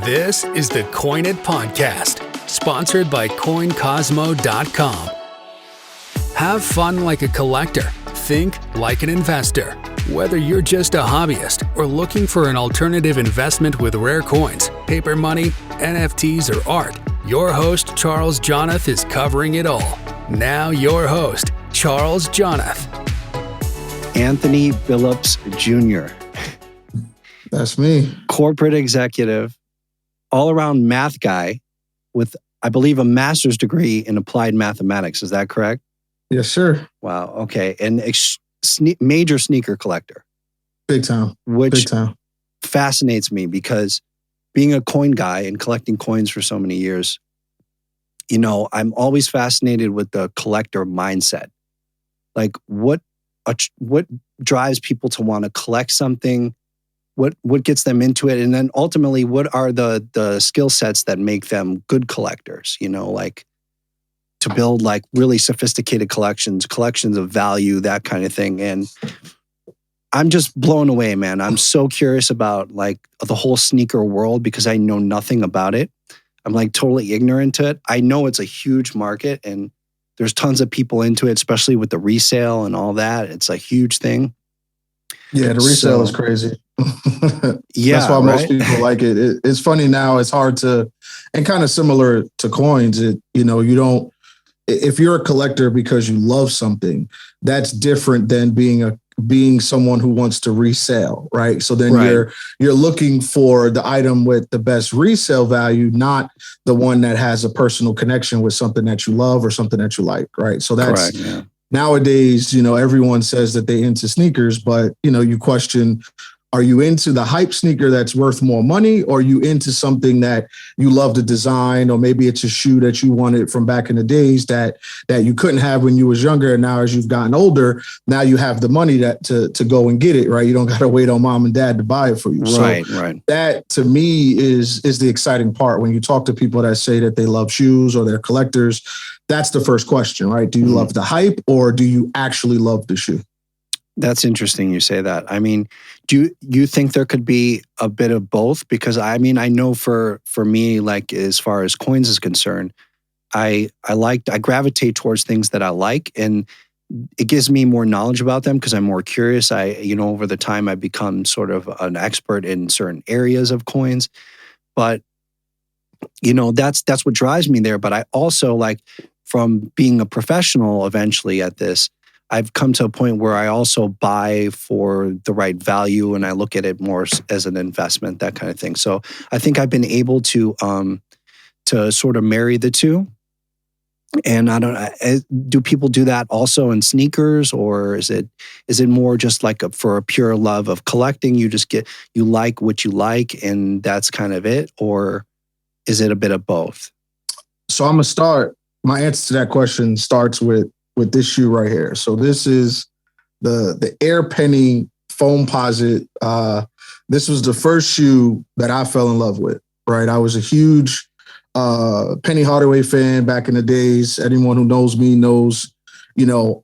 This is the Coin It Podcast, sponsored by CoinCosmo.com. Have fun like a collector. Think like an investor. Whether you're just a hobbyist or looking for an alternative investment with rare coins, paper money, NFTs, or art, your host, Charles Jonath, is covering it all. Now your host, Charles Jonath. Anthony Billups Jr. That's me. Corporate executive, all-around math guy with, I believe, a master's degree in applied mathematics. Is that correct? Yes, sir. Wow. Okay. And major sneaker collector. Big time. Which Big time. fascinates me because being a coin guy and collecting coins for so many years, you know, I'm always fascinated with the collector mindset. Like what drives people to want to collect something? What gets them into it? And then ultimately, what are the skill sets that make them good collectors? You know, like to build like really sophisticated collections of value, that kind of thing. And I'm just blown away, man. I'm so curious about like the whole sneaker world because I know nothing about it. I'm like totally ignorant to it. I know it's a huge market and there's tons of people into it, especially with the resale and all that. It's a huge thing. Yeah, the resale is crazy. Yeah, that's why most people like it. It's funny now. It's hard to, and kind of similar to coins. If you're a collector because you love something, that's different than being someone who wants to resell, right? So then you're looking for the item with the best resale value, not the one that has a personal connection with something that you love or something that you like, right? So that's correct, yeah. Nowadays, everyone says that they into sneakers, but you question, are you into the hype sneaker that's worth more money, or are you into something that you love the design, or maybe it's a shoe that you wanted from back in the days that you couldn't have when you was younger, and now as you've gotten older, now you have the money to go and get it, right? You don't got to wait on mom and dad to buy it for you. Right. That to me is the exciting part when you talk to people that say that they love shoes or they're collectors. That's the first question, right? Do you love the hype, or do you actually love the shoe? That's interesting you say that. I mean, do you think there could be a bit of both? Because I mean, I know for me, like as far as coins is concerned, I gravitate towards things that I like, and it gives me more knowledge about them because I'm more curious. Over the time I've become sort of an expert in certain areas of coins. But that's what drives me there. But I also like from being a professional eventually at this, I've come to a point where I also buy for the right value and I look at it more as an investment, that kind of thing. So I think I've been able to sort of marry the two. And I don't know, do people do that also in sneakers, or is it more just like for a pure love of collecting? You like what you like and that's kind of it, or is it a bit of both? So I'm gonna start. My answer to that question starts with this shoe right here. So this is the Air Penny Foamposite. This was the first shoe that I fell in love with, right? I was a huge Penny Hardaway fan back in the days. Anyone who knows me knows,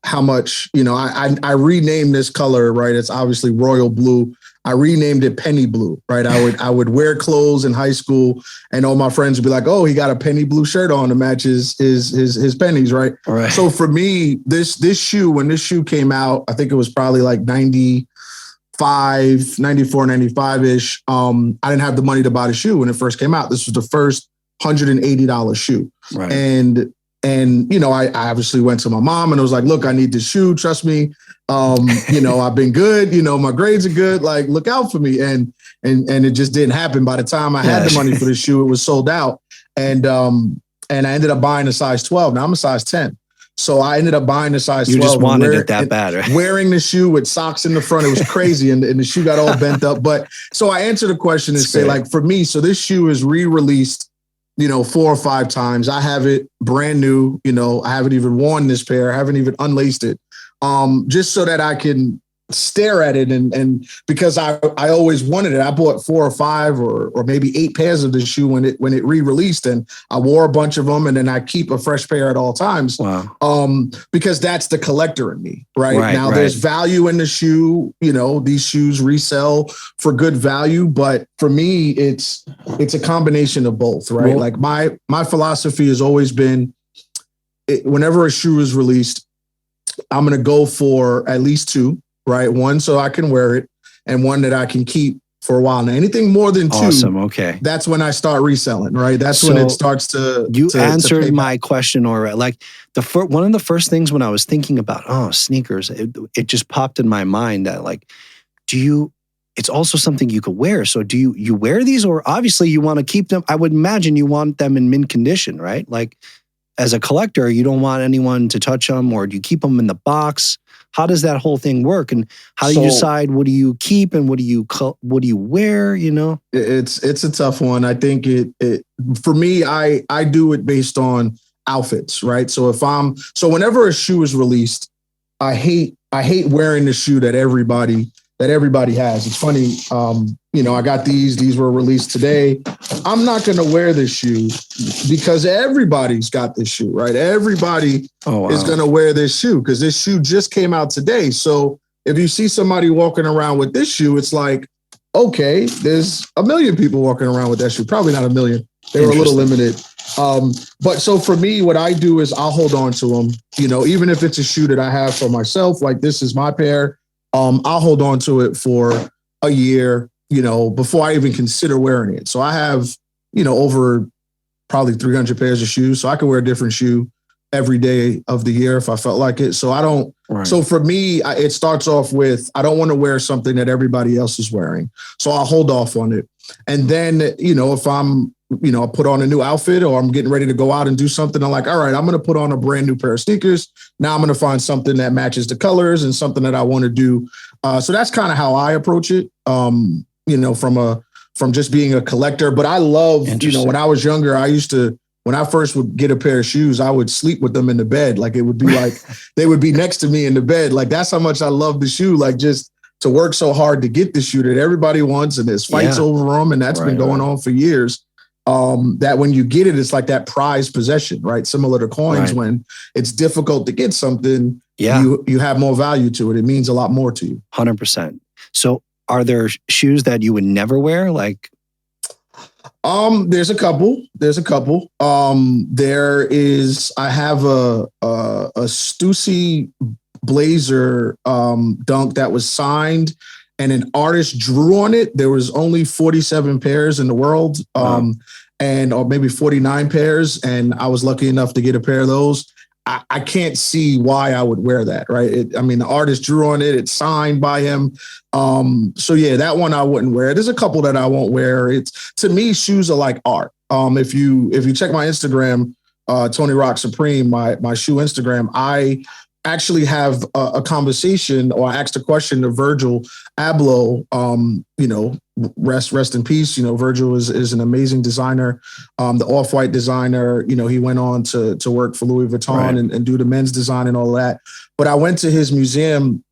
how much, I renamed this color, right? It's obviously royal blue. I renamed it Penny Blue, right? I would wear clothes in high school and all my friends would be like, oh, he got a penny blue shirt on to match his pennies, right? Right. So for me, this shoe, when this shoe came out, I think it was probably like 95, 94, 95-ish. I didn't have the money to buy the shoe when it first came out. This was the first $180 shoe. Right. And I obviously went to my mom and I was like, look, I need this shoe. Trust me. I've been good. My grades are good. Like, look out for me. And it just didn't happen. By the time I had the money for the shoe, it was sold out. And I ended up buying a size 12. Now I'm a size 10. So I ended up buying a size 12. You just wanted it that bad, right? Wearing the shoe with socks in the front. It was crazy. and the shoe got all bent up. But so I answer the question and say, like, for me, so this shoe is re-released 4 or 5 times. I have it brand new. I haven't even worn this pair. I haven't even unlaced it. Just so that I can stare at it and because I always wanted it. I bought 4 or 5 or maybe 8 pairs of the shoe when it re-released, and I wore a bunch of them, and then I keep a fresh pair at all times. Wow. Because that's the collector in me, right? Now there's value in the shoe. You know, these shoes resell for good value, but for me, it's a combination of both, right? Like my philosophy has always been, whenever a shoe is released, I'm going to go for at least 2. Right. One, so I can wear it, and one that I can keep for a while. Now, anything more than 2, awesome. Okay, that's when I start reselling. Right. That's when it starts to. You answered my question, or like one of the first things when I was thinking about sneakers, it just popped in my mind that like, it's also something you could wear. So do you wear these, or obviously you want to keep them? I would imagine you want them in mint condition, right? Like as a collector, you don't want anyone to touch them, or do you keep them in the box? How does that whole thing work, and how do you decide what do you keep and what do you wear? You know, it's a tough one. I think it for me, I do it based on outfits, right? So whenever a shoe is released, I hate wearing the shoe that everybody has. It's funny, I got these were released today. I'm not going to wear this shoe because everybody's got this shoe, right? Everybody is going to wear this shoe because this shoe just came out today. So if you see somebody walking around with this shoe, it's like, okay, there's a million people walking around with that shoe. Probably not a million. They were a little limited. But so for me, what I do is I'll hold on to them, even if it's a shoe that I have for myself, like this is my pair. I'll hold on to it for a year, before I even consider wearing it. So I have, over probably 300 pairs of shoes. So I can wear a different shoe every day of the year if I felt like it. So I don't. Right. So for me, it starts off with, I don't want to wear something that everybody else is wearing. So I'll hold off on it. And then, if I'm, I put on a new outfit or I'm getting ready to go out and do something, I'm like, all right, I'm going to put on a brand new pair of sneakers. Now I'm going to find something that matches the colors and something that I want to do. So that's kind of how I approach it, from just being a collector. But I love, when I was younger, when I first would get a pair of shoes, I would sleep with them in the bed. Like it would be like, they would be next to me in the bed. Like that's how much I love the shoe. Like just to work so hard to get the shoe that everybody wants, and there's fights over them. And that's been going on for years. That when you get it, it's like that prized possession, right? Similar to coins, when it's difficult to get something, you have more value to it. It means a lot more to you. 100%. So are there shoes that you would never wear? Like, there's a couple. I have a Stussy blazer dunk that was signed and an artist drew on it. There was only 47 pairs in the world, or maybe 49 pairs. And I was lucky enough to get a pair of those. I can't see why I would wear that, right? The artist drew on it. It's signed by him. So yeah, that one I wouldn't wear. There's a couple that I won't wear. To me, shoes are like art. If you check my Instagram, Tony Rock Supreme, my shoe Instagram, I actually have a conversation, or I asked a question to Virgil Abloh, rest in peace. Virgil is an amazing designer, the Off-White designer. He went on to work for Louis Vuitton and do the men's design and all that. But I went to his museum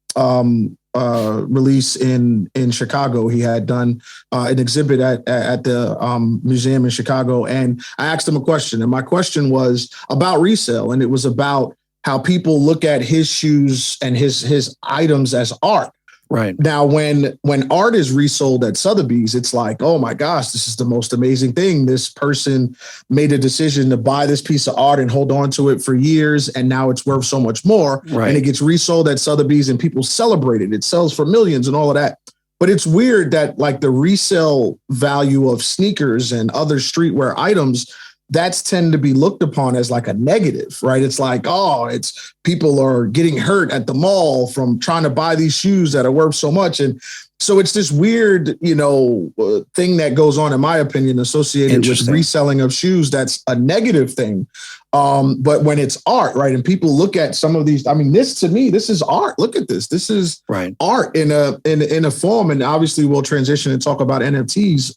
release in Chicago. He had done an exhibit at the museum in Chicago. And I asked him a question. And my question was about resale. And it was about how people look at his shoes and his items as art. Right. Now, when art is resold at Sotheby's, it's like, oh my gosh, this is the most amazing thing. This person made a decision to buy this piece of art and hold on to it for years, and now it's worth so much more. Right. And it gets resold at Sotheby's and people celebrate it. It sells for millions and all of that. But it's weird that like the resale value of sneakers and other streetwear items, that's tend to be looked upon as like a negative, right? It's like, it's people are getting hurt at the mall from trying to buy these shoes that are worth so much. And so it's this weird, thing that goes on, in my opinion, associated with reselling of shoes. That's a negative thing. But when it's art, right? And people look at some of these, this to me, this is art. Look at this. This is art in a form. And obviously we'll transition and talk about NFTs.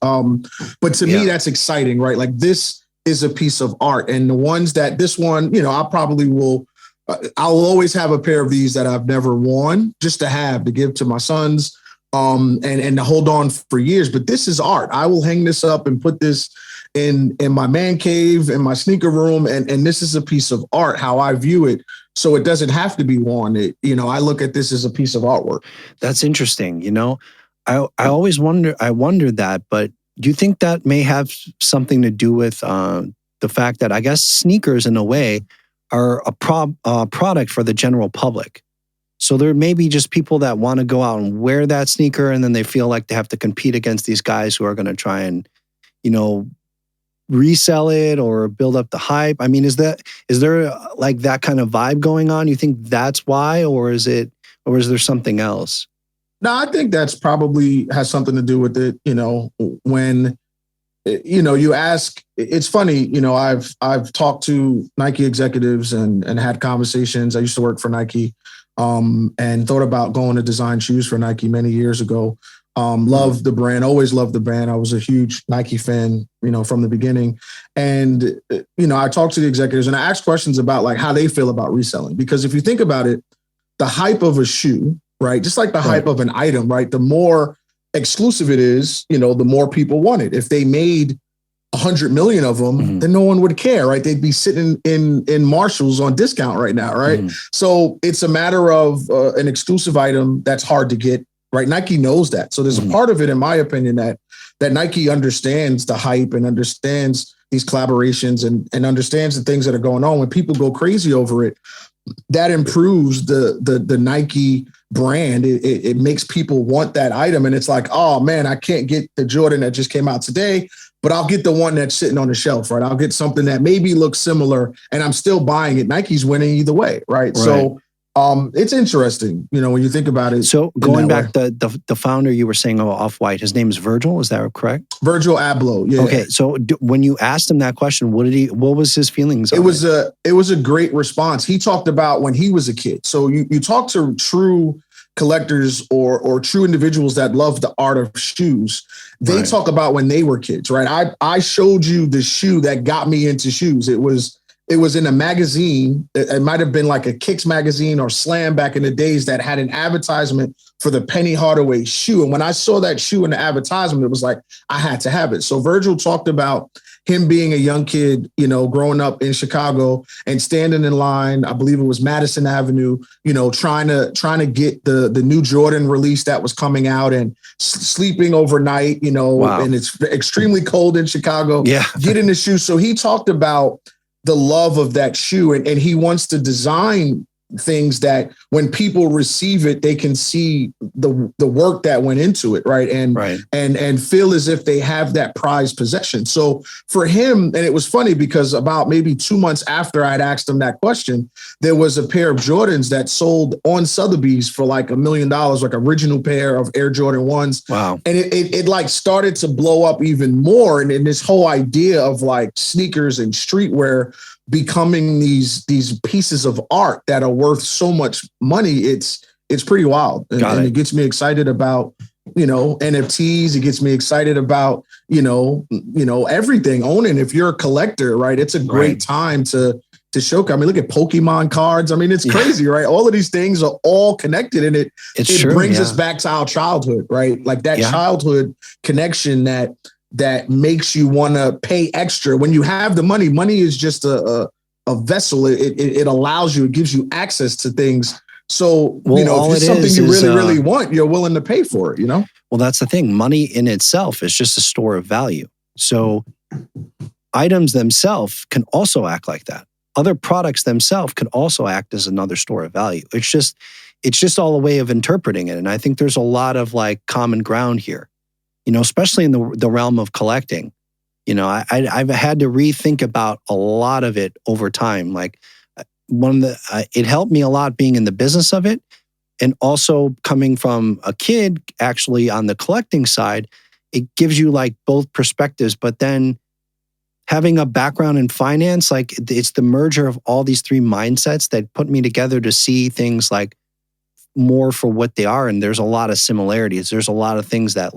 But to me, that's exciting, right? Like this is a piece of art. And the ones that this one, I probably will I'll always have a pair of these that I've never worn just to give to my sons, and to hold on for years. But this is art. I will hang this up and put this in my man cave, in my sneaker room, and this is a piece of art, how I view it. So it doesn't have to be worn. I look at this as a piece of artwork. That's interesting. I always wonder that, but do you think that may have something to do with the fact that I guess sneakers in a way are a product for the general public? So there may be just people that want to go out and wear that sneaker, and then they feel like they have to compete against these guys who are going to try and, resell it or build up the hype. I mean, is there like that kind of vibe going on? You think that's why, or is there something else? No, I think that's probably has something to do with it. When you ask, it's funny. I've talked to Nike executives and had conversations. I used to work for Nike, and thought about going to design shoes for Nike many years ago. Loved the brand, always loved the brand. I was a huge Nike fan, from the beginning. And, I talked to the executives and I asked questions about like how they feel about reselling. Because if you think about it, the hype of a shoe, right? Just like the hype of an item, right? The more exclusive it is, the more people want it. If they made 100 million of them, then no one would care, right? They'd be sitting in Marshalls on discount right now, right? So it's a matter of an exclusive item that's hard to get. Right, Nike knows that. So there's a part of it, in my opinion, that Nike understands the hype and understands these collaborations and understands the things that are going on. When people go crazy over it, that improves the Nike brand. It makes people want that item, and it's like, oh man, I can't get the Jordan that just came out today, but I'll get the one that's sitting on the shelf, right? I'll get something that maybe looks similar, and I'm still buying it. Nike's winning either way, right? So. It's interesting, when you think about it. So going back, the founder you were saying of Off-White, his name is Virgil, is that correct? Virgil Abloh, yeah. Okay, so when you asked him that question, what was his feelings? It was a great response. He talked about when he was a kid. So you talk to true collectors or true individuals that love the art of shoes. They talk about when they were kids, right? I showed you the shoe that got me into shoes. It was in a magazine. It might have been like a Kicks magazine or Slam back in the days that had an advertisement for the Penny Hardaway shoe. And when I saw that shoe in the advertisement, it was like, I had to have it. So Virgil talked about him being a young kid, growing up in Chicago and standing in line, I believe it was Madison Avenue, trying to get the new Jordan release that was coming out and sleeping overnight, and it's extremely cold in Chicago, getting the shoe. So he talked about the love of that shoe. And he wants to design things that when people receive it, they can see the work that went into it, right? And feel as if they have that prized possession. So for him, and it was funny because about maybe 2 months after I'd asked him that question, there was a pair of Jordans that sold on Sotheby's for like $1 million, like original pair of Air Jordan 1s. Wow. And it like started to blow up even more. And this whole idea of like sneakers and streetwear becoming these pieces of art that are worth so much money, it's pretty wild. And it gets me excited about, NFTs. It gets me excited about, everything owning. If you're a collector, right, it's a great time to show. I mean, look at Pokemon cards. I mean, it's crazy, right? All of these things are all connected, and it brings us back to our childhood, right? Like that childhood connection that makes you want to pay extra. When you have the money, money is just a vessel. It allows you, it gives you access to things. So, if it's something you really want, you're willing to pay for it, Well, that's the thing. Money in itself is just a store of value. So items themselves can also act like that. Other products themselves can also act as another store of value. It's just all a way of interpreting it. And I think there's a lot of like common ground here. Especially in the realm of collecting, I've had to rethink about a lot of it over time. Like it helped me a lot being in the business of it, and also coming from a kid actually on the collecting side. It gives you like both perspectives, but then having a background in finance, like it's the merger of all these three mindsets that put me together to see things like more for what they are. And there's a lot of similarities. There's a lot of things that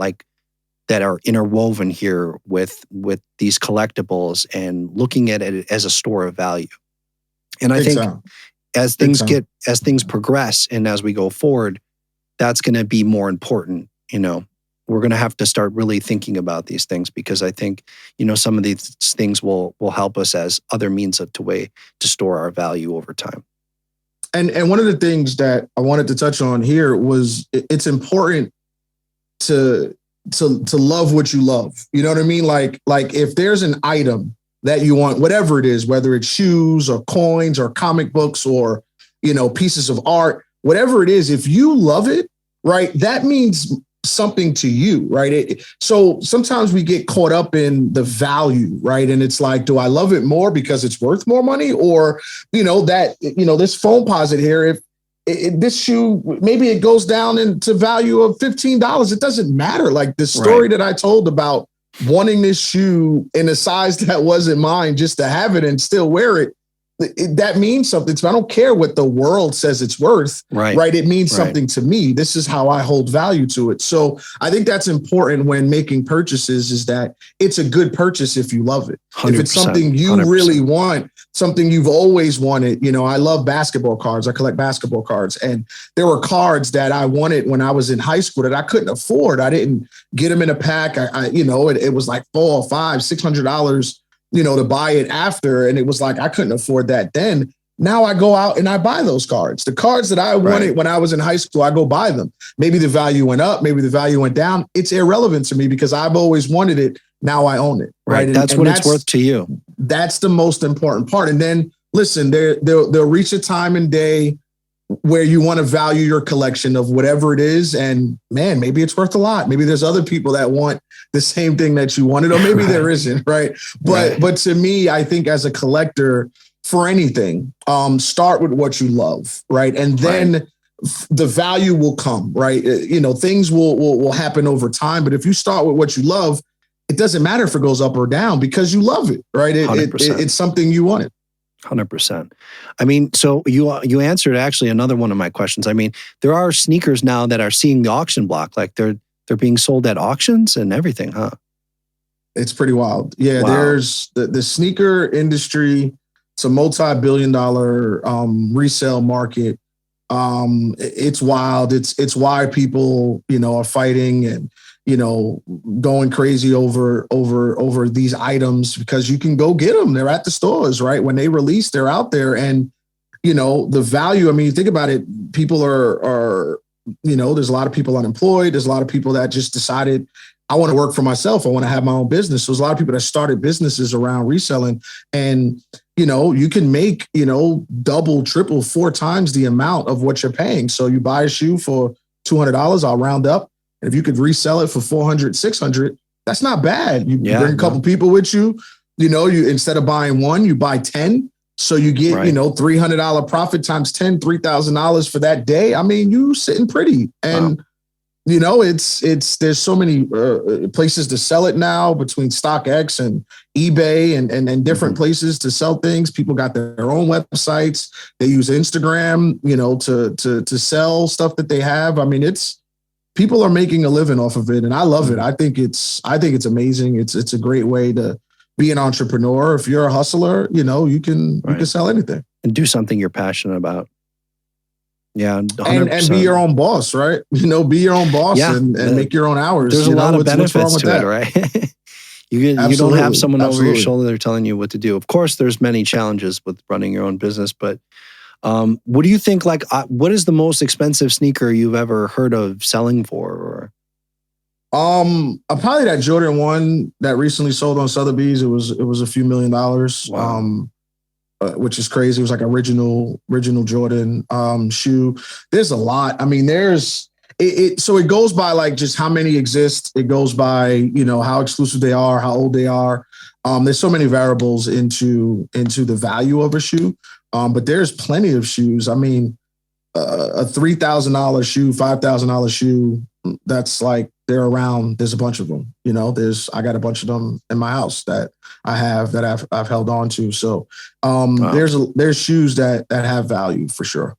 are interwoven here with these collectibles and looking at it as a store of value. And I think as things progress and as we go forward, that's going to be more important. We're going to have to start really thinking about these things, because I think, some of these things will help us as other means of way to store our value over time. And one of the things that I wanted to touch on here was it's important to love what you love. You know what I mean? Like if there's an item that you want, whatever it is, whether it's shoes or coins or comic books or, pieces of art, whatever it is, if you love it, right, that means something to you, right? So sometimes we get caught up in the value, right? And it's like, do I love it more because it's worth more money? Or, this phone posit here, if this shoe, maybe it goes down into value of $15. It doesn't matter. Like the story that I told about wanting this shoe in a size that wasn't mine just to have it and still wear it, that means something to me. I don't care what the world says it's worth, right? It means something to me. This is how I hold value to it. So I think that's important when making purchases, is that it's a good purchase if you love it. If it's something you 100%. Really want, something you've always wanted. I love basketball cards. I collect basketball cards. And there were cards that I wanted when I was in high school that I couldn't afford. I didn't get them in a pack. It was like $400, $500, $600, to buy it after. And it was like, I couldn't afford that then. Now I go out and I buy those cards. The cards that I wanted when I was in high school, I go buy them. Maybe the value went up, maybe the value went down. It's irrelevant to me because I've always wanted it. Now I own it. Right. That's what it's worth to you. That's the most important part. And then listen, they'll reach a time and day where you want to value your collection of whatever it is. And man, maybe it's worth a lot. Maybe there's other people that want the same thing that you wanted, or maybe there isn't, right? But to me, I think as a collector for anything, start with what you love, right? And then the value will come, right? Things will happen over time. But if you start with what you love, it doesn't matter if it goes up or down because you love it, right? It's something you wanted. 100%. I mean, so you answered actually another one of my questions. I mean, there are sneakers now that are seeing the auction block, like they're being sold at auctions and everything, huh? It's pretty wild. Yeah, Wow. There's the sneaker industry. It's a multi-billion-dollar resale market. It's wild. It's why people, are fighting and, going crazy over these items, because you can go get them. They're at the stores, right? When they release, they're out there. And, the value, I mean, think about it. People are there's a lot of people unemployed. There's a lot of people that just decided, I want to work for myself. I want to have my own business. So there's a lot of people that started businesses around reselling, and, you can make, double, triple, 4 times the amount of what you're paying. So you buy a shoe for $200, I'll round up. And if you could resell it for $400, $600, that's not bad. You bring a couple people with you, you instead of buying one, you buy 10. So you get, $300 profit times 10, $3,000 for that day. I mean, you sitting pretty. And, there's so many places to sell it now, between StockX and eBay and different places to sell things. People got their own websites. They use Instagram, to sell stuff that they have. I mean, people are making a living off of it, and I love it. I think it's amazing. It's a great way to be an entrepreneur. If you're a hustler, you can sell anything and do something you're passionate about. Yeah, 100%. And be your own boss, right? Be your own boss and make your own hours. There's a lot of benefits to it, right? You don't have someone over your shoulder telling you what to do. Of course, there's many challenges with running your own business, but what do you think? Like, what is the most expensive sneaker you've ever heard of selling for? Probably that Jordan 1 that recently sold on Sotheby's. It was a few $1 million. Wow. Which is crazy. It was like original Jordan shoe. There's a lot. I mean, so it goes by like just how many exist. It goes by, how exclusive they are, how old they are. There's so many variables into the value of a shoe. But there's plenty of shoes. I mean, a $3,000 shoe, $5,000 shoe, that's like, they're around. There's a bunch of them, I got a bunch of them in my house that I have that I've held on to. So wow. There's shoes that have value for sure.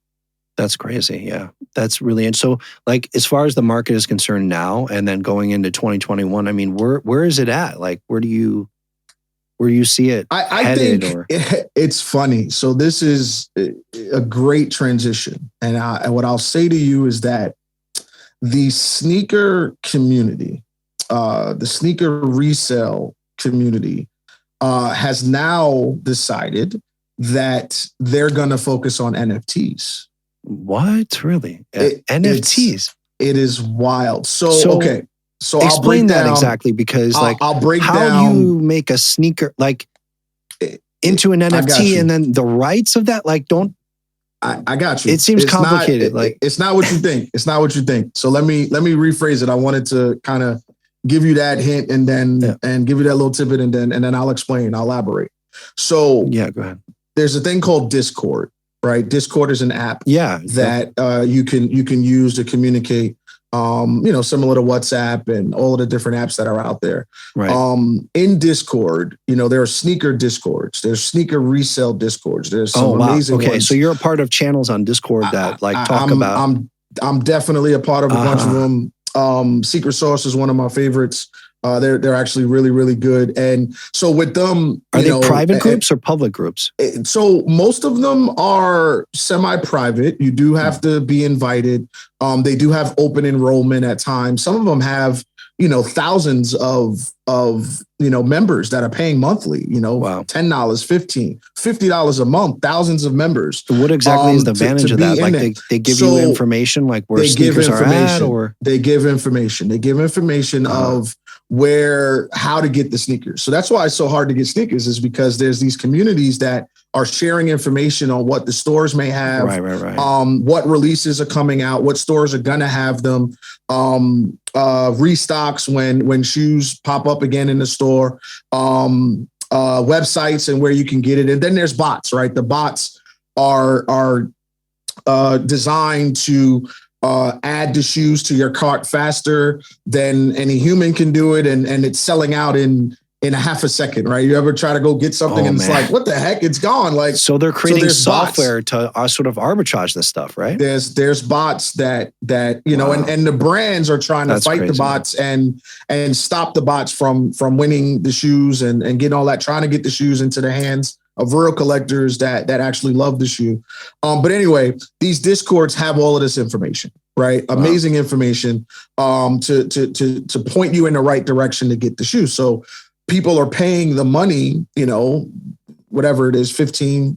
That's crazy. Yeah, that's really. And so, like, as far as the market is concerned now, and then going into 2021, I mean, where is it at? Like, where do you where you see it I headed? think it's funny. So this is a great transition. And what I'll say to you is that the sneaker community, the sneaker resale community, has now decided that they're going to focus on NFTs. What? Really? NFTs? It is wild. So okay. So explain I'll break that down, exactly, because I'll break how down, do you make a sneaker into an NFT and then the rights of that? Like, don't. I got you. It seems complicated. It's not what you think. It's not what you think. So let me rephrase it. I wanted to kind of give you that hint and then and give you that little tidbit and then I'll explain. I'll elaborate. So yeah, go ahead. There's a thing called Discord, right? Discord is an app that you can use to communicate. Similar to WhatsApp and all of the different apps that are out there. Right. In Discord, there are sneaker Discords. There's sneaker resale Discords. There's some amazing ones. So you're a part of channels on Discord that talk about. I'm definitely a part of a bunch of them. Secret Sauce is one of my favorites. They're actually really, really good. And so with them, are they private groups or public groups? So most of them are semi-private. You do have to be invited. They do have open enrollment at times. Some of them have, thousands of members that are paying monthly, wow. $10, $15, $50 a month, thousands of members. So what exactly is the advantage of that? Like they give you information, like where sneakers are at, or they give information. They give information of how to get the sneakers. So that's why it's so hard to get sneakers, is because there's these communities that are sharing information on what the stores may have, right. What releases are coming out, what stores are going to have them, restocks when shoes pop up again in the store, websites and where you can get it. And then there's bots, right? The bots are designed to add the shoes to your cart faster than any human can do it. And it's selling out in a half a second, right? You ever try to go get something and it's like, what the heck? It's gone. Like, so they're creating software to sort of arbitrage this stuff, right? There's bots that and the brands are trying to fight the bots and stop the bots from winning the shoes and getting all that, trying to get the shoes into the hands of real collectors that actually love the shoe. But anyway, these Discords have all of this information, right? Wow. Amazing information to point you in the right direction to get the shoe. So people are paying the money, whatever it is, $15,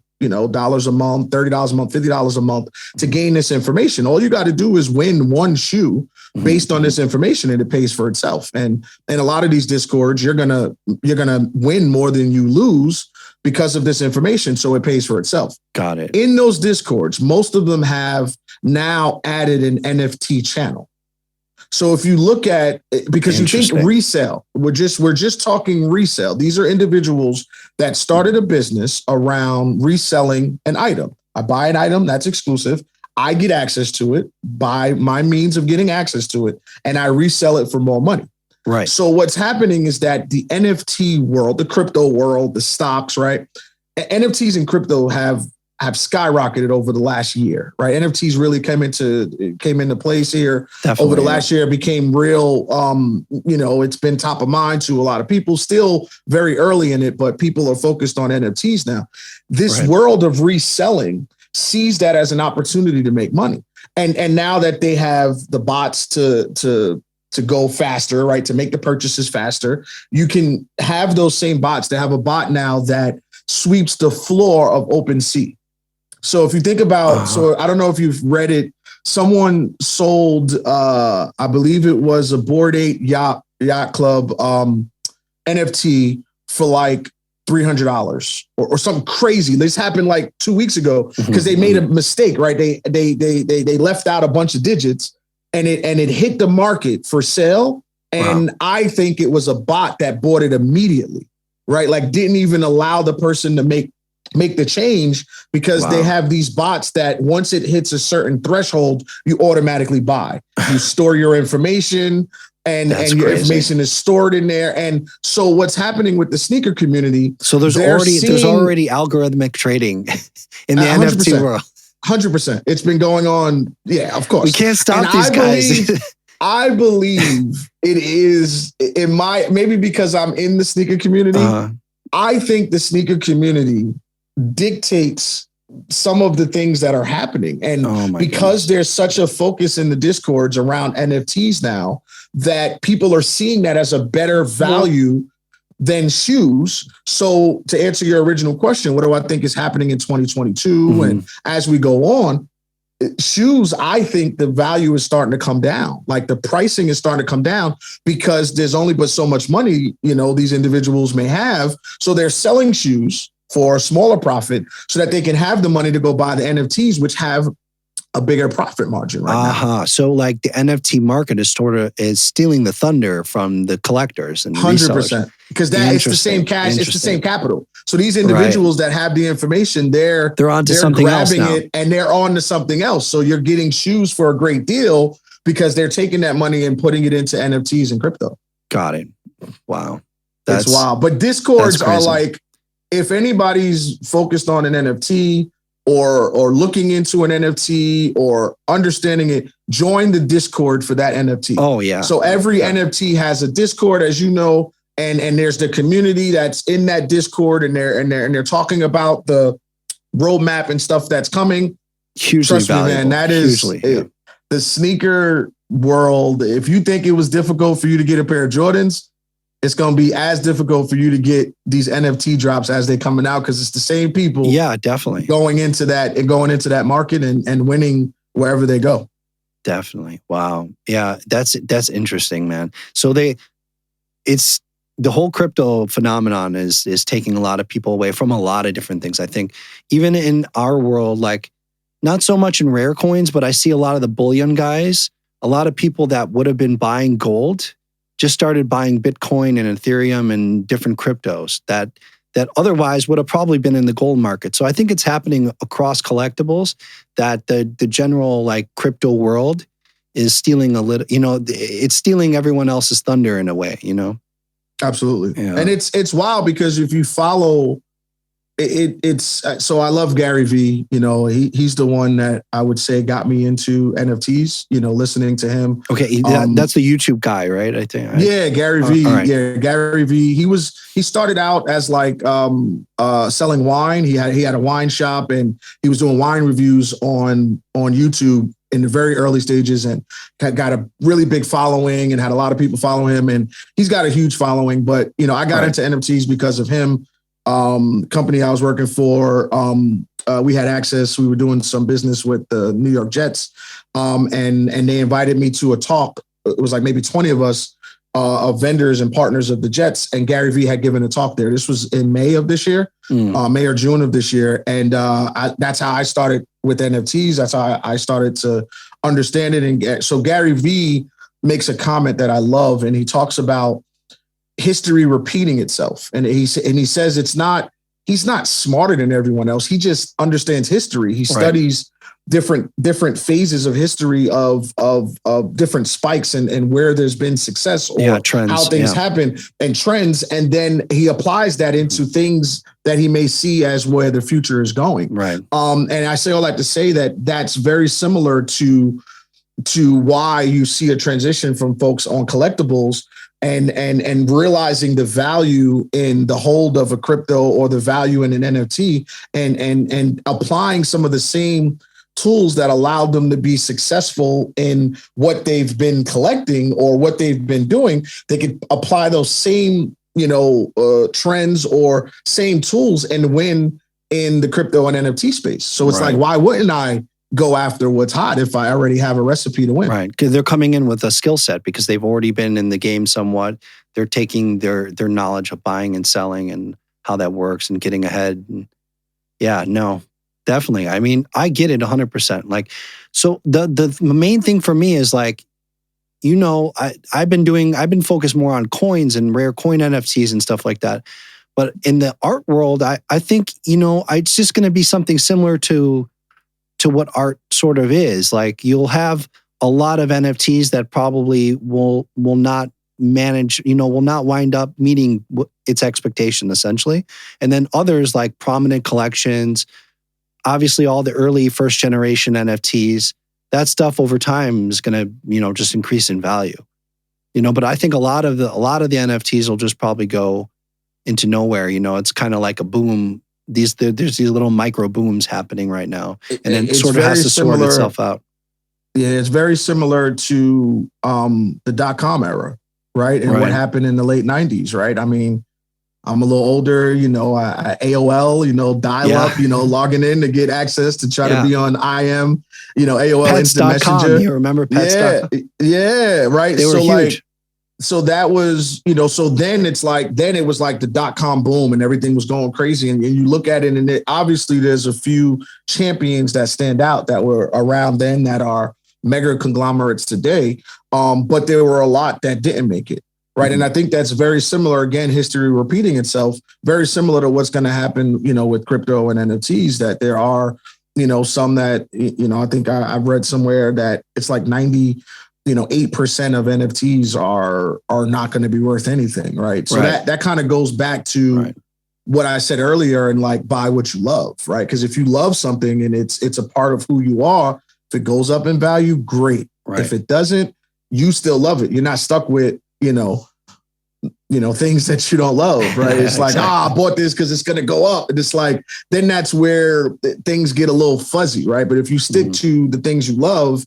dollars a month, $30 a month, $50 a month to gain this information. All you got to do is win one shoe based on this information, and it pays for itself. And a lot of these Discords, you're gonna win more than you lose because of this information. So it pays for itself. Got it. In those Discords, most of them have now added an NFT channel. So if you look at, because you think resale, we're just talking resale. These are individuals that started a business around reselling an item. I buy an item that's exclusive. I get access to it by my means of getting access to it, and I resell it for more money. Right. So what's happening is that the NFT world, the crypto world, the stocks, right? NFTs and crypto have skyrocketed over the last year, right? NFTs really came into place here. Definitely, over the last year. It became real. It's been top of mind to a lot of people. Still very early in it, but people are focused on NFTs now. This world of reselling sees that as an opportunity to make money, and now that they have the bots to go faster, right? To make the purchases faster, you can have those same bots. They have a bot now that sweeps the floor of OpenSea. So if you think about, so I don't know if you've read it, someone sold, I believe it was a Bored Ape Yacht Club NFT for like $300 or something crazy. This happened like 2 weeks ago because they made a mistake, right? They left out a bunch of digits and it hit the market for sale. And I think it was a bot that bought it immediately, right? Like didn't even allow the person to make the change because they have these bots that once it hits a certain threshold, you automatically buy. You store your information and your information is stored in there. And so what's happening with the sneaker community? So there's already algorithmic trading in the 100%, NFT world. 100%. It's been going on. Yeah, of course. We can't stop these guys. I believe it is maybe because I'm in the sneaker community. I think the sneaker community dictates some of the things that are happening. And because there's such a focus in the discords around NFTs now, that people are seeing that as a better value than shoes. So to answer your original question, what do I think is happening in 2022? And as we go on, shoes, I think the value is starting to come down. Like the pricing is starting to come down because there's only but so much money, these individuals may have. So they're selling shoes for a smaller profit so that they can have the money to go buy the NFTs, which have a bigger profit margin right now. So like the NFT market is stealing the thunder from the collectors and 100%. Because it's the same cash, it's the same capital. So these individuals that have the information, they're onto something else now. It and they're on to something else. So you're getting shoes for a great deal because they're taking that money and putting it into NFTs and crypto. Got it. Wow. That's wild. But discords are like, if anybody's focused on an NFT or looking into an NFT or understanding it, join the Discord for that NFT. Oh, yeah. So every NFT has a Discord, as you know, and there's the community that's in that Discord, and they're talking about the roadmap and stuff that's coming. Hugely Trust valuable. me, man, that is the sneaker world. If you think it was difficult for you to get a pair of Jordans, it's going to be as difficult for you to get these NFT drops as they're coming out, because it's the same people. Yeah, definitely. Going into that market and winning wherever they go. Definitely. Wow. Yeah, that's interesting, man. So it's the whole crypto phenomenon is taking a lot of people away from a lot of different things. I think even in our world, like not so much in rare coins, but I see a lot of the bullion guys, a lot of people that would have been buying gold just started buying Bitcoin and Ethereum and different cryptos that otherwise would have probably been in the gold market. So I think it's happening across collectibles that the general like crypto world is stealing a little, it's stealing everyone else's thunder in a way, Absolutely. Yeah. And it's wild because if you follow it's so I love Gary V. He's the one that I would say got me into NFTs. Listening to him. Okay, that's the YouTube guy, right? I think. Yeah, Gary V. Right. Yeah, Gary V. He started out as like selling wine. He had a wine shop and he was doing wine reviews on YouTube in the very early stages, and got a really big following and had a lot of people follow him. And he's got a huge following. But I got into NFTs because of him. Company I was working for, we had access. We were doing some business with the New York Jets, and they invited me to a talk. It was like maybe 20 of us, of vendors and partners of the Jets, and Gary V had given a talk there. This was in May of this year, May or June of this year, and that's how I started with NFTs. That's how I started to understand it. And so Gary V makes a comment that I love, and he talks about history repeating itself. And he says he's not smarter than everyone else. He just understands history. He studies different phases of history of different spikes and where there's been success or trends, how things happen and trends. And then he applies that into things that he may see as where the future is going. Right. And I say all that to say that that's very similar to why you see a transition from folks on collectibles and realizing the value in the hold of a crypto or the value in an NFT and applying some of the same tools that allowed them to be successful in what they've been collecting or what they've been doing. They could apply those same, trends or same tools and win in the crypto and NFT space. So it's like, why wouldn't I go after what's hot if I already have a recipe to win? Right, because they're coming in with a skill set because they've already been in the game somewhat. They're taking their knowledge of buying and selling and how that works and getting ahead. And yeah, no, definitely. I mean, I get it 100%. Like, so the main thing for me is like, I've been focused more on coins and rare coin NFTs and stuff like that. But in the art world, I think, it's just going to be something similar to what art sort of is. Like you'll have a lot of NFTs that probably will not manage, will not wind up meeting its expectation essentially. And then others like prominent collections, obviously all the early first generation NFTs, that stuff over time is going to, just increase in value. But I think a lot of the NFTs will just probably go into nowhere. You know, it's kind of like a boom. There's these little micro booms happening right now, and then it sort of has to sort itself out. Yeah, it's very similar to the .com era, right? And what happened in the late 90s, right? I mean, I'm a little older, you know, AOL, you know, dial up, you know, logging in to get access to try to be on IM, you know, AOL Instant Messenger. You remember Pets.com? Yeah, right. They were huge. Like, so that was, you know, so then it was like the .com boom and everything was going crazy. And you look at it and obviously there's a few champions that stand out that were around then that are mega conglomerates today. But there were a lot that didn't make it. Right. And I think that's very similar, again, history repeating itself, very similar to what's going to happen, you know, with crypto and NFTs, that there are, you know, some that, you know, I think I've read somewhere that it's like 98% of NFTs are not going to be worth anything. Right. So that kind of goes back to what I said earlier, and like, buy what you love. Right. Because if you love something and it's a part of who you are, if it goes up in value, great. Right. If it doesn't, you still love it. You're not stuck with, you know, things that you don't love, right? It's like, I bought this because it's going to go up. And it's like, then that's where things get a little fuzzy, right? But if you stick to the things you love,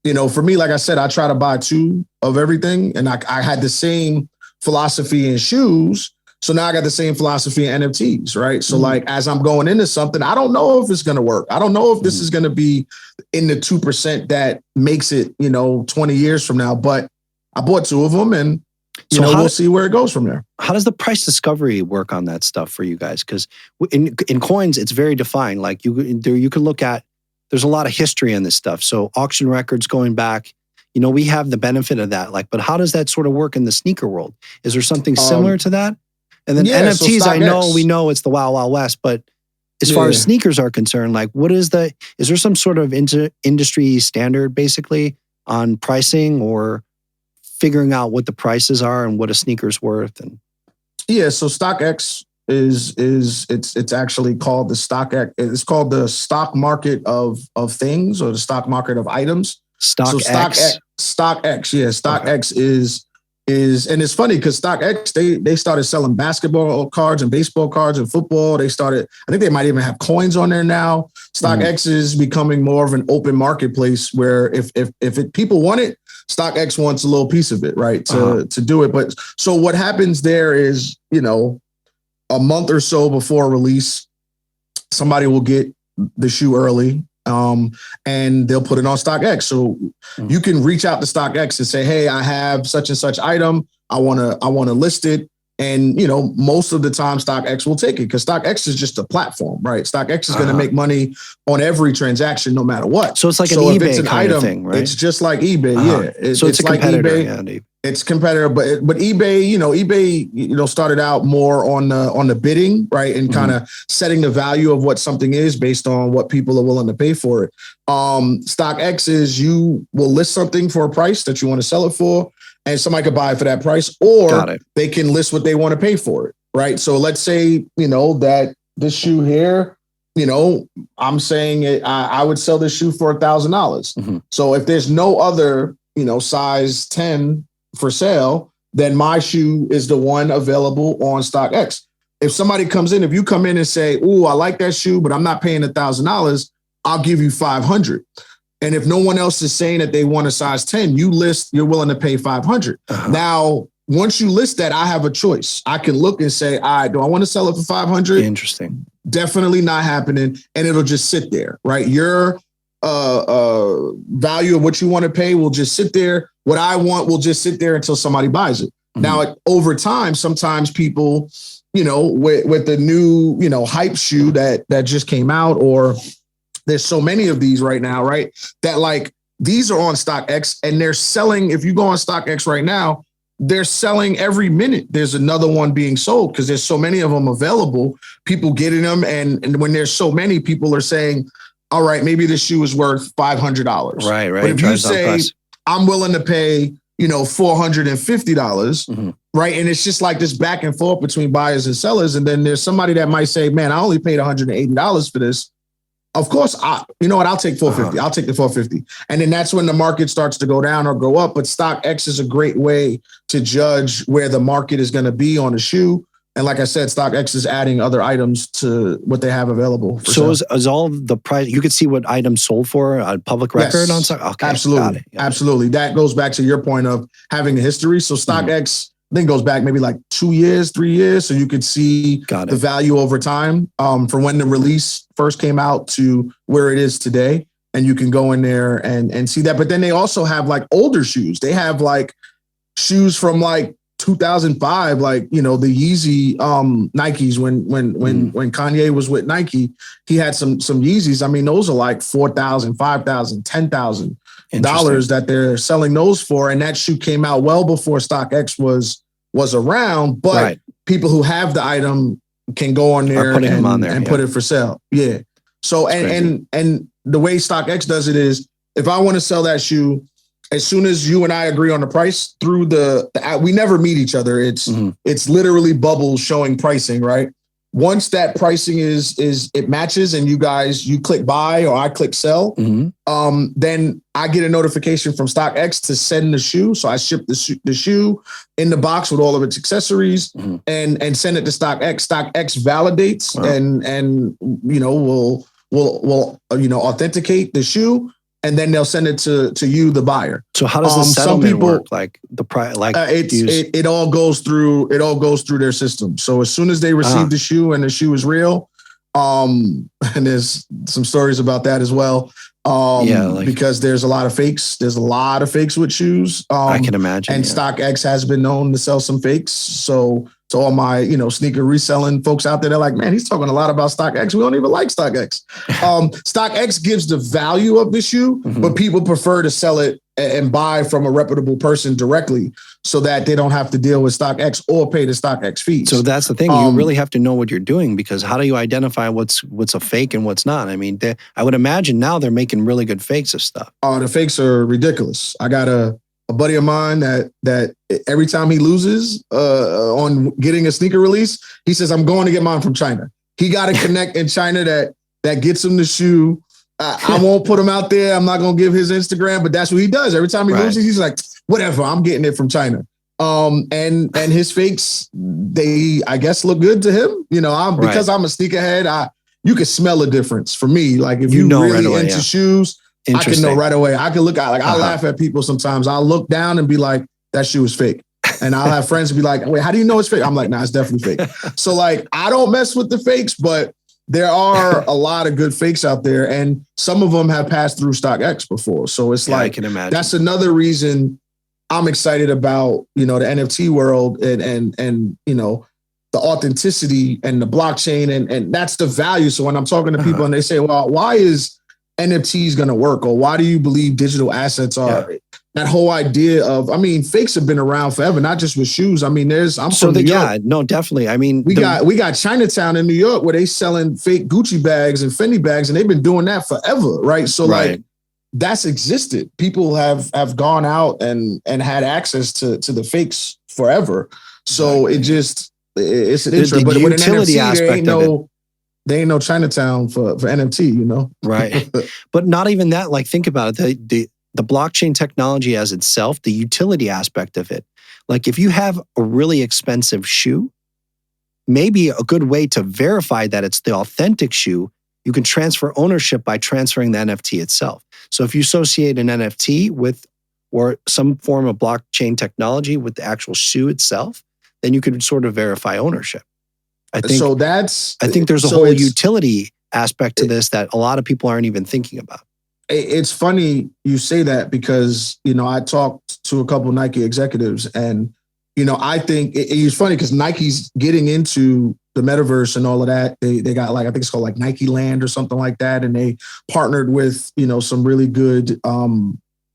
you know, for me, like I said, I try to buy 2 of everything. And I had the same philosophy in shoes. So now I got the same philosophy in NFTs, right? So like, as I'm going into something, I don't know if it's going to work. I don't know if this is going to be in the 2% that makes it, you know, 20 years from now, but I bought 2 of them and, you know, we'll see where it goes from there. How does the price discovery work on that stuff for you guys? Because in coins, it's very defined. Like you can look at, there's a lot of history in this stuff. So auction records going back, you know, we have the benefit of that. Like, but how does that sort of work in the sneaker world? Is there something similar to that? And then NFTs, so we know it's the Wild Wild West, but as far as sneakers are concerned, like is there some sort of industry standard basically on pricing or figuring out what the prices are and what a sneaker's worth? And so StockX it's actually called the StockX. It's called the stock market of things, or the stock market of items. StockX, StockX is, and it's funny because StockX, they started selling basketball cards and baseball cards and football. I think they might even have coins on there now. StockX is becoming more of an open marketplace where if people want it, StockX wants a little piece of it, right, to do it. But so what happens there is, you know, a month or so before release, somebody will get the shoe early, and they'll put it on StockX. So you can reach out to StockX and say, hey, I have such and such item. I want to list it. And, you know, most of the time StockX will take it because StockX is just a platform, right? StockX is going to make money on every transaction, no matter what. So it's like an eBay kind of thing, right? It's just like eBay, So it's a competitor. EBay. It's competitor, but eBay, started out more on the bidding, right, and kind of setting the value of what something is based on what people are willing to pay for it. StockX is, you will list something for a price that you want to sell it for, and somebody could buy it for that price, or they can list what they want to pay for it, right? So let's say, you know, that this shoe here, you know, I'm saying I would sell this shoe for $1,000. So if there's no other, you know, size 10 for sale, then my shoe is the one available on StockX. If somebody comes in, if you come in and say, "Ooh, I like that shoe, but I'm not paying $1,000," I'll give you $500. And if no one else is saying that they want a size 10, you list, you're willing to pay $500. Now, once you list that, I have a choice. I can look and say, all right, do I want to sell it for $500? Interesting. Definitely not happening. And it'll just sit there, right? Your value of what you want to pay will just sit there. What I want will just sit there until somebody buys it. Now, over time, sometimes people, you know, with the new, you know, hype shoe that just came out, or there's so many of these right now, right? That like these are on StockX and they're selling. If you go on StockX right now, they're selling every minute. There's another one being sold because there's so many of them available. People getting them. And when there's so many, people are saying, all right, maybe this shoe is worth $500. Right. But if you say, I'm willing to pay, you know, $450, right? And it's just like this back and forth between buyers and sellers. And then there's somebody that might say, man, I only paid $180 for this. Of course, you know what? I'll take $450. I'll take the $450. And then that's when the market starts to go down or go up. But StockX is a great way to judge where the market is going to be on a shoe. And like I said, StockX is adding other items to what they have available. So is all the price, you could see what items sold for on public record on stock? Okay, absolutely. Absolutely. That goes back to your point of having a history. So StockX, I think goes back maybe like 2 years, 3 years. So you could see the value over time from when the release first came out to where it is today. And you can go in there and see that. But then they also have like older shoes. They have like shoes from like 2005, like, you know, the Yeezy Nikes when Kanye was with Nike, he had some Yeezys. I mean, those are like $4,000, $5,000, $10,000 that they're selling those for. And that shoe came out well before StockX was around, but people who have the item can go on there and put it for sale. Yeah. So, and the way StockX does it is if I want to sell that shoe, as soon as you and I agree on the price through the app, we never meet each other. It's literally bubbles showing pricing, right? Once that pricing is it matches and you click buy or I click sell, then I get a notification from StockX to send the shoe. So I ship the shoe in the box with all of its accessories and send it to StockX. StockX validates and you know will authenticate the shoe. And then they'll send it to you, the buyer. So how does the settlement work? Like the price, like it all goes through their system. So as soon as they receive the shoe and the shoe is real, and there's some stories about that as well. Because there's a lot of fakes. There's a lot of fakes with shoes. I can imagine. And StockX has been known to sell some fakes. So to all my, sneaker reselling folks out there, they're like, man, he's talking a lot about StockX. We don't even like StockX. StockX gives the value of the shoe, but people prefer to sell it and buy from a reputable person directly so that they don't have to deal with StockX or pay the StockX fees. So that's the thing. You really have to know what you're doing, because how do you identify what's a fake and what's not? I mean, I would imagine now they're making really good fakes of stuff. Oh, the fakes are ridiculous. I got a buddy of mine that every time he loses on getting a sneaker release, he says, I'm going to get mine from China. He got a connect in China that gets him the shoe. I won't put him out there. I'm not going to give his Instagram, but that's what he does. Every time he loses, he's like, whatever, I'm getting it from China. And his fakes, they, I guess, look good to him. Because I'm a sneakerhead, you can smell a difference for me. Like if you really right away, into shoes, I can know right away. I can look at, I laugh at people sometimes. I'll look down and be like, that shoe is fake. And I'll have friends be like, wait, how do you know it's fake? I'm like, nah, it's definitely fake. So like, I don't mess with the fakes, but there are a lot of good fakes out there. And some of them have passed through StockX before. So it's like, I can imagine. That's another reason I'm excited about, the NFT world and the authenticity and the blockchain. And that's the value. So when I'm talking to people and they say, well, why is NFTs going to work? Or why do you believe digital assets are? Yeah. That whole idea of, fakes have been around forever, not just with shoes. I'm from New York. Yeah, no, definitely. I mean, we got Chinatown in New York where they selling fake Gucci bags and Fendi bags, and they've been doing that forever, right? So like that's existed. People have gone out and had access to the fakes forever. So it's an interest. But with an NFT, there ain't no Chinatown for NFT, Right. But not even that. Like, think about it. The blockchain technology as itself, the utility aspect of it. Like, if you have a really expensive shoe, maybe a good way to verify that it's the authentic shoe, you can transfer ownership by transferring the NFT itself. So if you associate an NFT with or some form of blockchain technology with the actual shoe itself, then you could sort of verify ownership. I think there's a whole utility aspect to this that a lot of people aren't even thinking about. It's funny you say that because, I talked to a couple of Nike executives and, I think it's funny because Nike's getting into the metaverse and all of that. They got I think it's called like Nike Land or something like that. And they partnered with, some really good,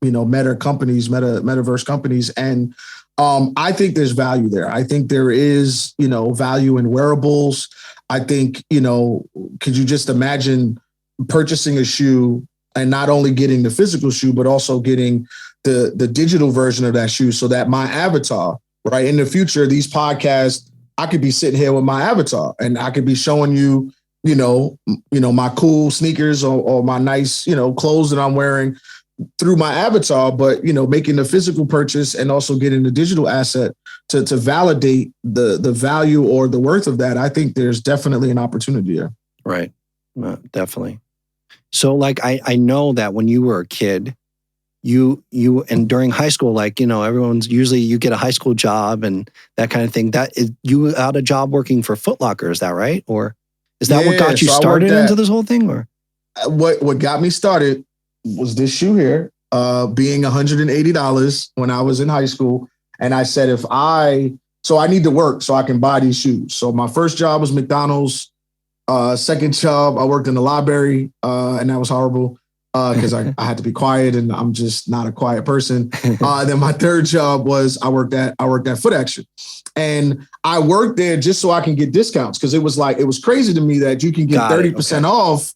metaverse companies. And I think there's value there. I think there is, value in wearables. I think, could you just imagine purchasing a shoe and not only getting the physical shoe, but also getting the digital version of that shoe so that my avatar, right? In the future, these podcasts, I could be sitting here with my avatar and I could be showing you, my cool sneakers or my nice, clothes that I'm wearing through my avatar, but, making the physical purchase and also getting the digital asset to validate the value or the worth of that, I think there's definitely an opportunity there. Right. Definitely. So like, I know that when you were a kid, you and during high school, like, everyone's usually, you get a high school job and that kind of thing. That is, you had a job working for Foot Locker, is that right? Or is that what got you started into this whole thing? Or what got me started was this shoe here, being $180 when I was in high school. And I said, so I need to work so I can buy these shoes. So my first job was McDonald's. Second job, I worked in the library, and that was horrible because I had to be quiet, and I'm just not a quiet person. Then my third job was I worked at Foot Action, and I worked there just so I can get discounts because it was crazy to me that you can get 30% off.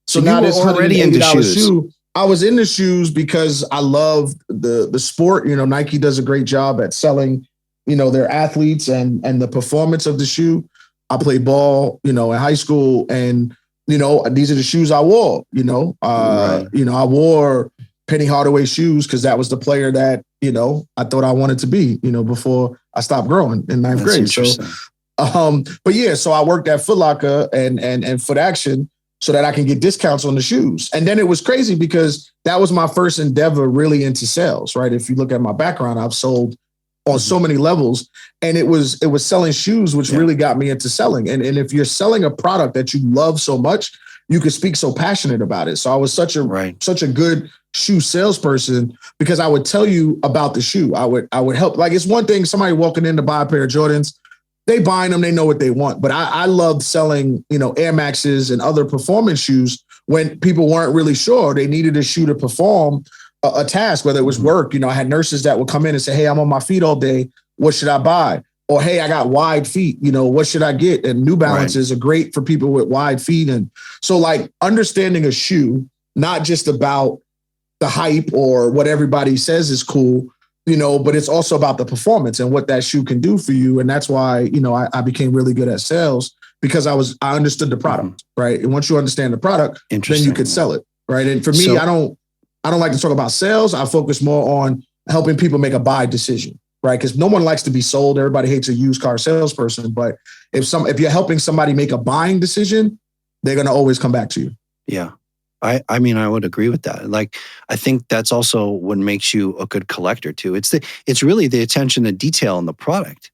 So now this $180 shoe. I was in the shoes because I love the sport. Nike does a great job at selling, their athletes and the performance of the shoe. I played ball, in high school, and these are the shoes I wore. I wore Penny Hardaway shoes because that was the player that I thought I wanted to be. Before I stopped growing in ninth grade. So, but yeah, so I worked at Foot Locker and Foot Action so that I can get discounts on the shoes. And then it was crazy because that was my first endeavor really into sales. Right? If you look at my background, I've sold on so many levels, and it was selling shoes, which really got me into selling. And if you're selling a product that you love so much, you could speak so passionate about it. So I was such a good shoe salesperson because I would tell you about the shoe. I would help. Like, it's one thing somebody walking in to buy a pair of Jordans, they buying them, they know what they want. But I loved selling, Air Maxes and other performance shoes when people weren't really sure they needed a shoe to perform a task, whether it was work. I had nurses that would come in and say, hey, I'm on my feet all day. What should I buy? Or, hey, I got wide feet. What should I get? And New Balances are great for people with wide feet. And so like understanding a shoe, not just about the hype or what everybody says is cool, but it's also about the performance and what that shoe can do for you. And that's why, I became really good at sales because I understood the product, right? And once you understand the product, then you could sell it, right? And for me, I don't like to talk about sales. I focus more on helping people make a buy decision, right? Because no one likes to be sold. Everybody hates a used car salesperson. But if you're helping somebody make a buying decision, they're going to always come back to you. Yeah. I mean, I would agree with that. Like, I think that's also what makes you a good collector too. It's really the attention to detail in the product.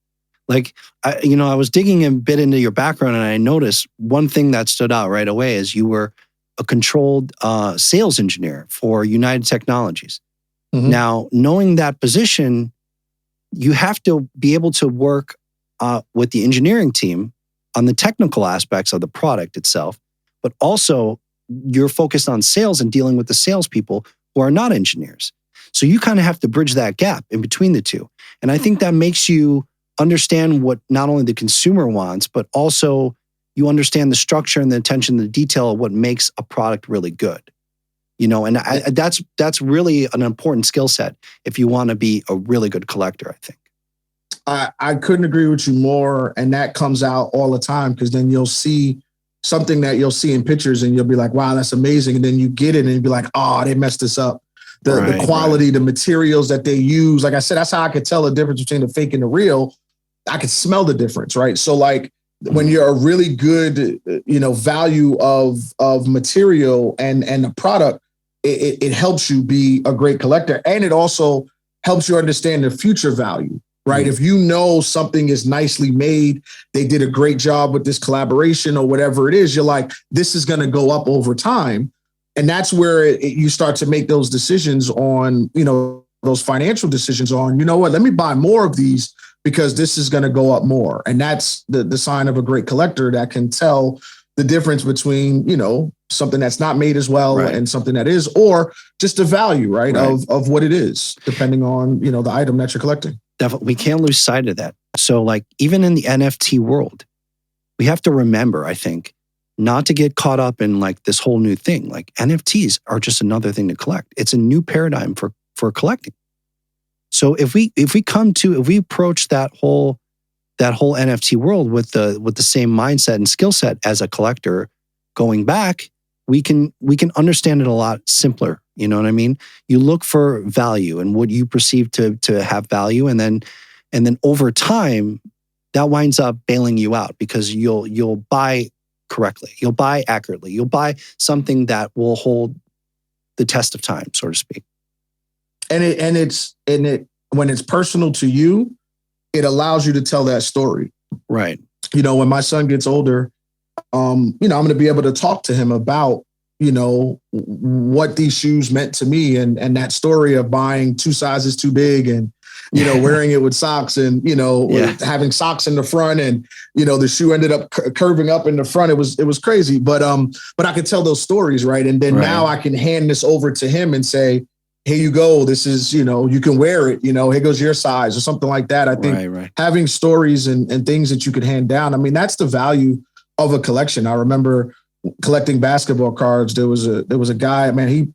Like, I was digging a bit into your background and I noticed one thing that stood out right away is you were a controlled sales engineer for United Technologies. Mm-hmm. Now, knowing that position, you have to be able to work with the engineering team on the technical aspects of the product itself, but also you're focused on sales and dealing with the salespeople who are not engineers. So you kind of have to bridge that gap in between the two. And I think that makes you understand what not only the consumer wants, but also you understand the structure and the attention to the detail of what makes a product really good. And that's really an important skill set if you want to be a really good collector, I think. I couldn't agree with you more. And that comes out all the time because then you'll see something that you'll see in pictures and you'll be like, wow, that's amazing. And then you get it and you'll be like, oh, they messed this up. The quality, the materials that they use. Like I said, that's how I could tell the difference between the fake and the real. I could smell the difference, right? So like when you're a really good, value of material and the product, it helps you be a great collector. And it also helps you understand the future value, right? If you know something is nicely made, they did a great job with this collaboration or whatever it is, you're like, this is going to go up over time. And that's where you start to make those decisions on, those financial decisions on, let me buy more of these because this is going to go up more. And that's the sign of a great collector that can tell the difference between, something that's not made as well and something that is, or just the value, of what it is, depending on, the item that you're collecting. Definitely. We can't lose sight of that. So like even in the NFT world, we have to remember, I think, not to get caught up in like this whole new thing. Like NFTs are just another thing to collect. It's a new paradigm for collecting. So if we approach that whole NFT world with the same mindset and skill set as a collector going back, we can understand it a lot simpler. You know what I mean? You look for value and what you perceive to have value, and then And then over time, that winds up bailing you out because you'll buy correctly. You'll buy accurately. You'll buy something that will hold the test of time, so to speak. And when it's personal to you, it allows you to tell that story. Right. You know, when my son gets older, I'm going to be able to talk to him about, what these shoes meant to me and that story of buying 2 sizes too big and, wearing it with socks and, with having socks in the front and, the shoe ended up curving up in the front. It was crazy. But I could tell those stories. Right. And then now I can hand this over to him and say, here you go. This is, you can wear it, here goes your size or something like that. I think having stories and things that you could hand down. I mean, that's the value of a collection. I remember collecting basketball cards. There was a guy, man,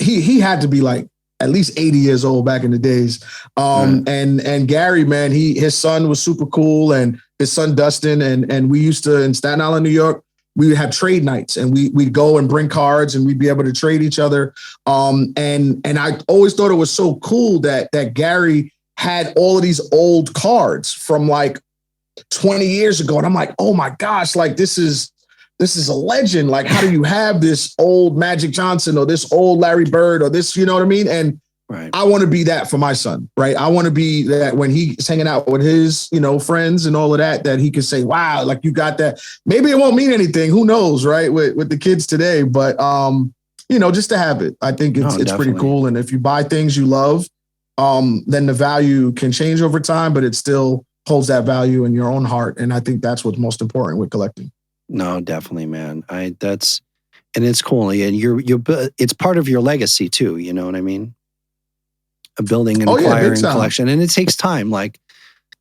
he had to be like at least 80 years old back in the days. And Gary, man, his son was super cool, and his son Dustin, and we used to, in Staten Island, New York, we would have trade nights, and we'd go and bring cards, and we'd be able to trade each other. And I always thought it was so cool that Gary had all of these old cards from like 20 years ago. And I'm like, oh my gosh, like this is a legend. Like, how do you have this old Magic Johnson or this old Larry Bird or this, you know what I mean? And I want to be that for my son, right? I want to be that when he's hanging out with his, friends and all of that he can say, wow, like you got that. Maybe it won't mean anything. Who knows, right? With the kids today. But, just to have it, I think it's pretty cool. And if you buy things you love, then the value can change over time, but it still holds that value in your own heart. And I think that's what's most important with collecting. No, definitely, man. And it's cool. And it's part of your legacy too. You know what I mean? A building and acquiring collection. And it takes time. Like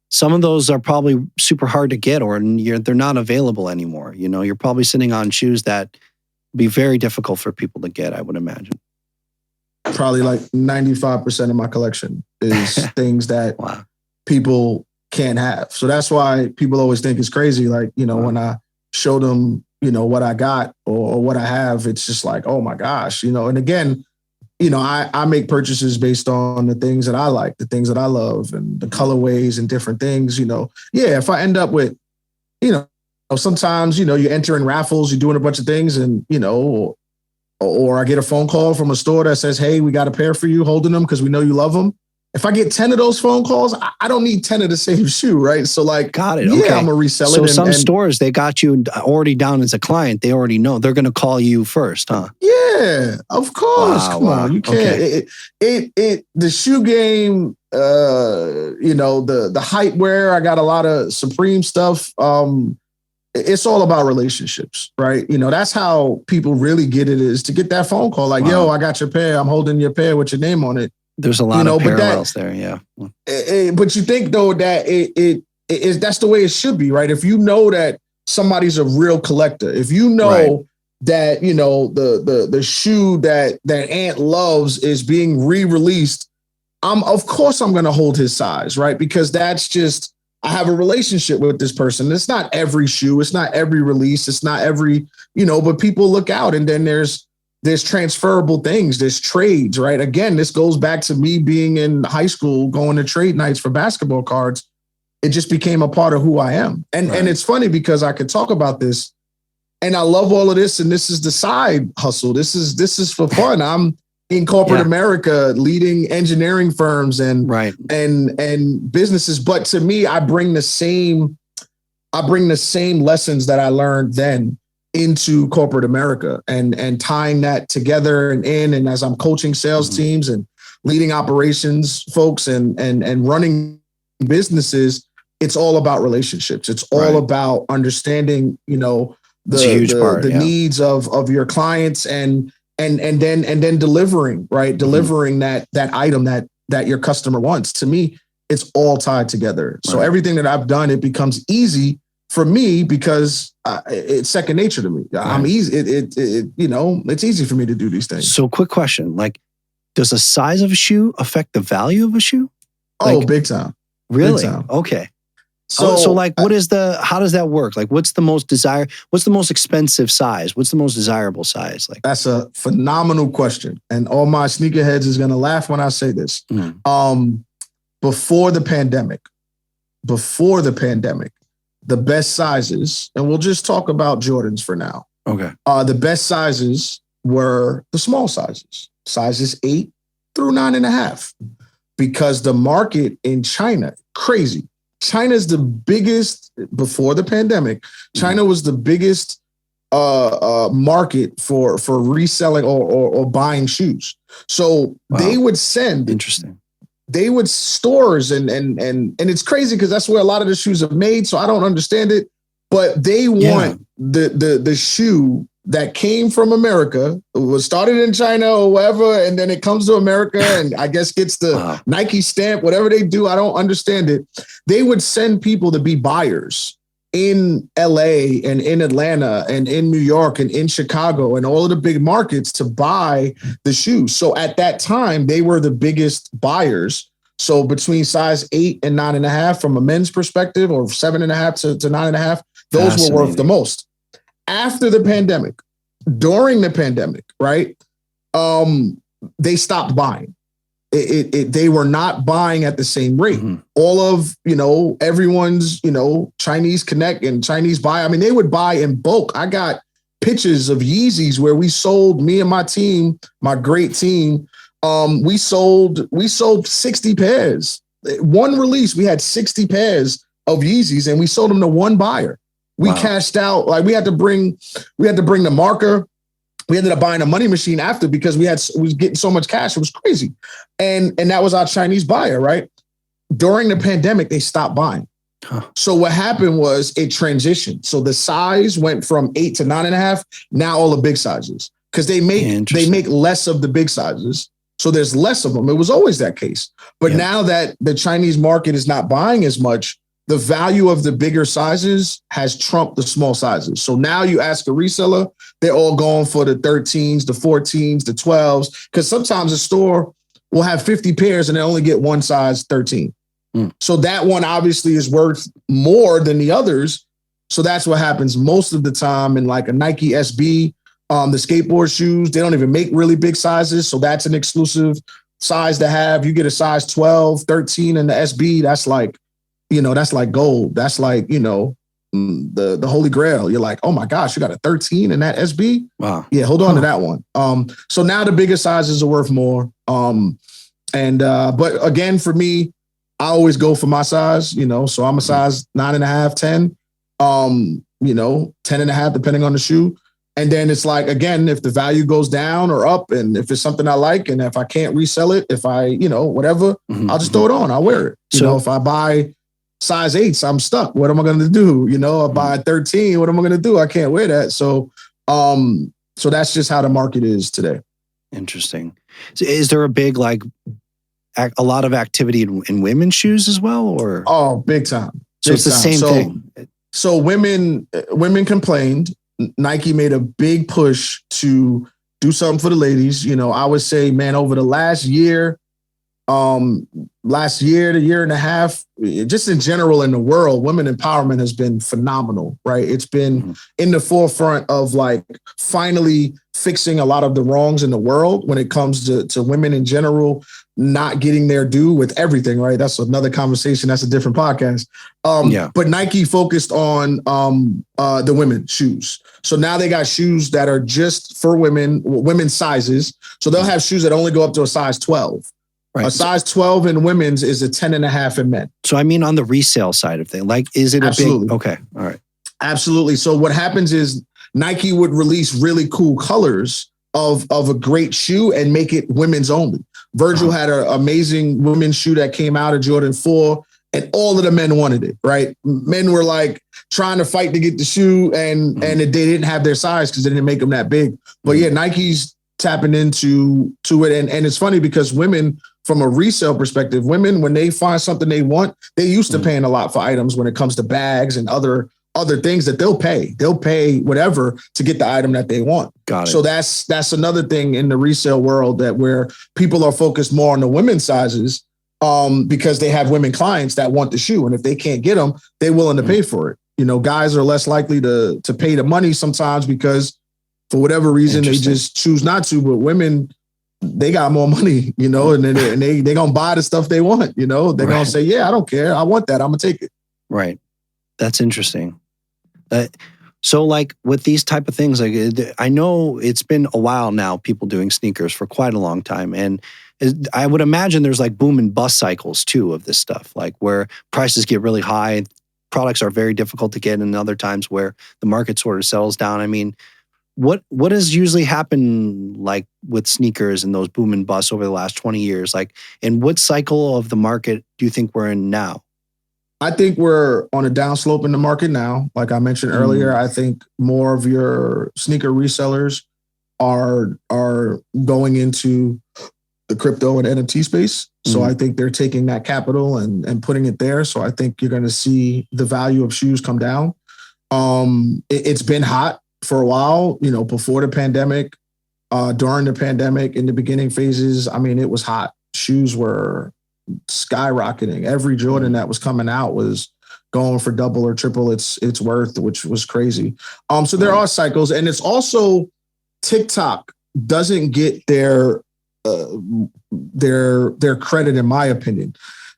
some of those are probably super hard to get or they're not available anymore. You're probably sitting on shoes that be very difficult for people to get, I would imagine. Probably like 95% of my collection is things that people can't have. So that's why people always think it's crazy. Like, when I show them, what I got or what I have, it's just like, oh my gosh, and again, I make purchases based on the things that I like, the things that I love and the colorways and different things, if I end up with, sometimes, you enter in raffles, you're doing a bunch of things and, or I get a phone call from a store that says, hey, we got a pair for you, holding them because we know you love them. If I get 10 of those phone calls, I don't need 10 of the same shoe, right? So like, got it. Yeah, okay. I'm a reseller. So some stores, they got you already down as a client. They already know they're going to call you first, huh? Yeah, of course. Come on, you can't. Okay. The shoe game, the height wear. I got a lot of Supreme stuff. It's all about relationships, right? That's how people really get it, is to get that phone call like, yo, I got your pair. I'm holding your pair with your name on it. There's a lot of parallels there, yeah. But you think though that it is, that's the way it should be, right? If you know that somebody's a real collector, if you know that the shoe that Ant loves is being re-released, of course I'm going to hold his size, right? Because that's just, I have a relationship with this person. It's not every shoe, it's not every release, it's not every but people look out, and then there's transferable things, there's trades, right? Again, this goes back to me being in high school, going to trade nights for basketball cards. It just became a part of who I am. And it's funny because I could talk about this and I love all of this. And this is the side hustle. This is for fun. I'm in corporate America, leading engineering firms and businesses. But to me, I bring the same lessons that I learned then into corporate America and tying that together and as I'm coaching sales teams and leading operations folks and running businesses, it's all about relationships. It's all about understanding, the needs of your clients and then delivering, right? Delivering that item that your customer wants. To me, it's all tied together. So everything that I've done, it becomes easy for me because it's second nature to me. I'm easy. It's easy for me to do these things. So quick question, like, does the size of a shoe affect the value of a shoe? Like, big time. Really? Big time. Okay. So like, how does that work? Like, what's the most expensive size? What's the most desirable size? Like, that's a phenomenal question. And all my sneakerheads is going to laugh when I say this. But before the pandemic, the best sizes, and we'll just talk about Jordans for now. Okay. The best sizes were the small sizes 8 through 9.5, because the market in China, crazy. China's the biggest, before the pandemic, China was the biggest market for reselling or buying shoes. So they would send, interesting. They would stores and it's crazy because that's where a lot of the shoes are made. So I don't understand it, but they want the shoe that came from America, was started in China or wherever, and then it comes to America and I guess gets the Nike stamp, whatever they do. I don't understand it. They would send people to be buyers in LA and in Atlanta and in New York and in Chicago and all of the big markets to buy the shoes. So at that time, they were the biggest buyers. So between size 8 and 9.5 from a men's perspective, or 7.5 to 9.5, those were worth the most. After the pandemic, during the pandemic, right? They stopped buying. They were not buying at the same rate. All of, everyone's, Chinese connect and Chinese buy. I mean, they would buy in bulk. I got pictures of Yeezys where we sold, me and my team, my great team. We sold 60 pairs. One release, we had 60 pairs of Yeezys and we sold them to one buyer. We cashed out, like we had to bring the marker. We ended up buying a money machine after because we was getting so much cash. It was crazy. And that was our Chinese buyer, right? During the pandemic, they stopped buying. So what happened was it transitioned. So the size went from 8 to 9.5, now all the big sizes. Because they make less of the big sizes. So there's less of them. It was always that case. But now that the Chinese market is not buying as much, the value of the bigger sizes has trumped the small sizes. So now you ask a reseller, they're all going for the 13s, the 14s, the 12s, because sometimes a store will have 50 pairs and they only get one size 13. So that one obviously is worth more than the others. So that's what happens most of the time in like a Nike SB, the skateboard shoes, they don't even make really big sizes. So that's an exclusive size to have. You get a size 12, 13 in the SB, that's like, that's like gold. That's like, the Holy Grail. You're like, oh my gosh, you got a 13 in that SB? Wow. Yeah, hold on to that one. So now the bigger sizes are worth more. But again, for me, I always go for my size, so I'm a size 9.5, 10, 10.5, depending on the shoe. And then it's like, again, if the value goes down or up, and if it's something I like, and if I can't resell it, if I, whatever, I'll just throw it on. I'll wear it. So if I buy size 8s, I'm stuck. What am I going to do? I buy 13. What am I going to do? I can't wear that. So that's just how the market is today. Interesting. So is there a big, a lot of activity in women's shoes as well, or? Oh, big time. So it's the same thing. So women complained. Nike made a big push to do something for the ladies. I would say, man, over the last year, the year and a half, just in general in the world, women empowerment has been phenomenal, right? It's been in the forefront of finally fixing a lot of the wrongs in the world when it comes to women in general, not getting their due with everything, right? That's another conversation. That's a different podcast. But Nike focused on the women's shoes. So now they got shoes that are just for women's sizes. So they'll have shoes that only go up to a size 12. Right. A size 12 in women's is a 10.5 in men. So I mean, on the resale side of things, is it Absolutely. a big? Okay. All right. Absolutely. So what happens is Nike would release really cool colors of a great shoe and make it women's only. Virgil had an amazing women's shoe that came out of Jordan 4, and all of the men wanted it, right? Men were trying to fight to get the shoe, and they didn't have their size because they didn't make them that big. But yeah, Nike's tapping into it. And it's funny because women, from a resale perspective, women, when they find something they want, they used to paying a lot for items when it comes to bags and other things that they'll pay. They'll pay whatever to get the item that they want. Got it. So that's another thing in the resale world where people are focused more on the women's sizes because they have women clients that want the shoe. And if they can't get them, they're willing to pay for it. Guys are less likely to pay the money sometimes because for whatever reason, they just choose not to. But women, they got more money, you know, and they gonna buy the stuff they want, you know. They're gonna say, yeah, I don't care, I want that, I'm gonna take it. Right. That's interesting. So like with these type of things, like I know it's been a while now, people doing sneakers for quite a long time. And I would imagine there's like boom and bust cycles too of this stuff, like where prices get really high, products are very difficult to get, and other times where the market sort of settles down. I mean, what has usually happened like with sneakers and those boom and busts over the last 20 years? Like, and what cycle of the market do you think we're in now? I think we're on a downslope in the market now. Like I mentioned earlier, I think more of your sneaker resellers are going into the crypto and NFT space. So I think they're taking that capital and putting it there. So I think you're going to see the value of shoes come down. It's been hot for a while, you know, before the pandemic, during the pandemic, in the beginning phases. I mean, it was hot. Shoes were skyrocketing. Every Jordan that was coming out was going for double or triple its worth, which was crazy. So there are cycles, and it's also TikTok doesn't get their credit, in my opinion.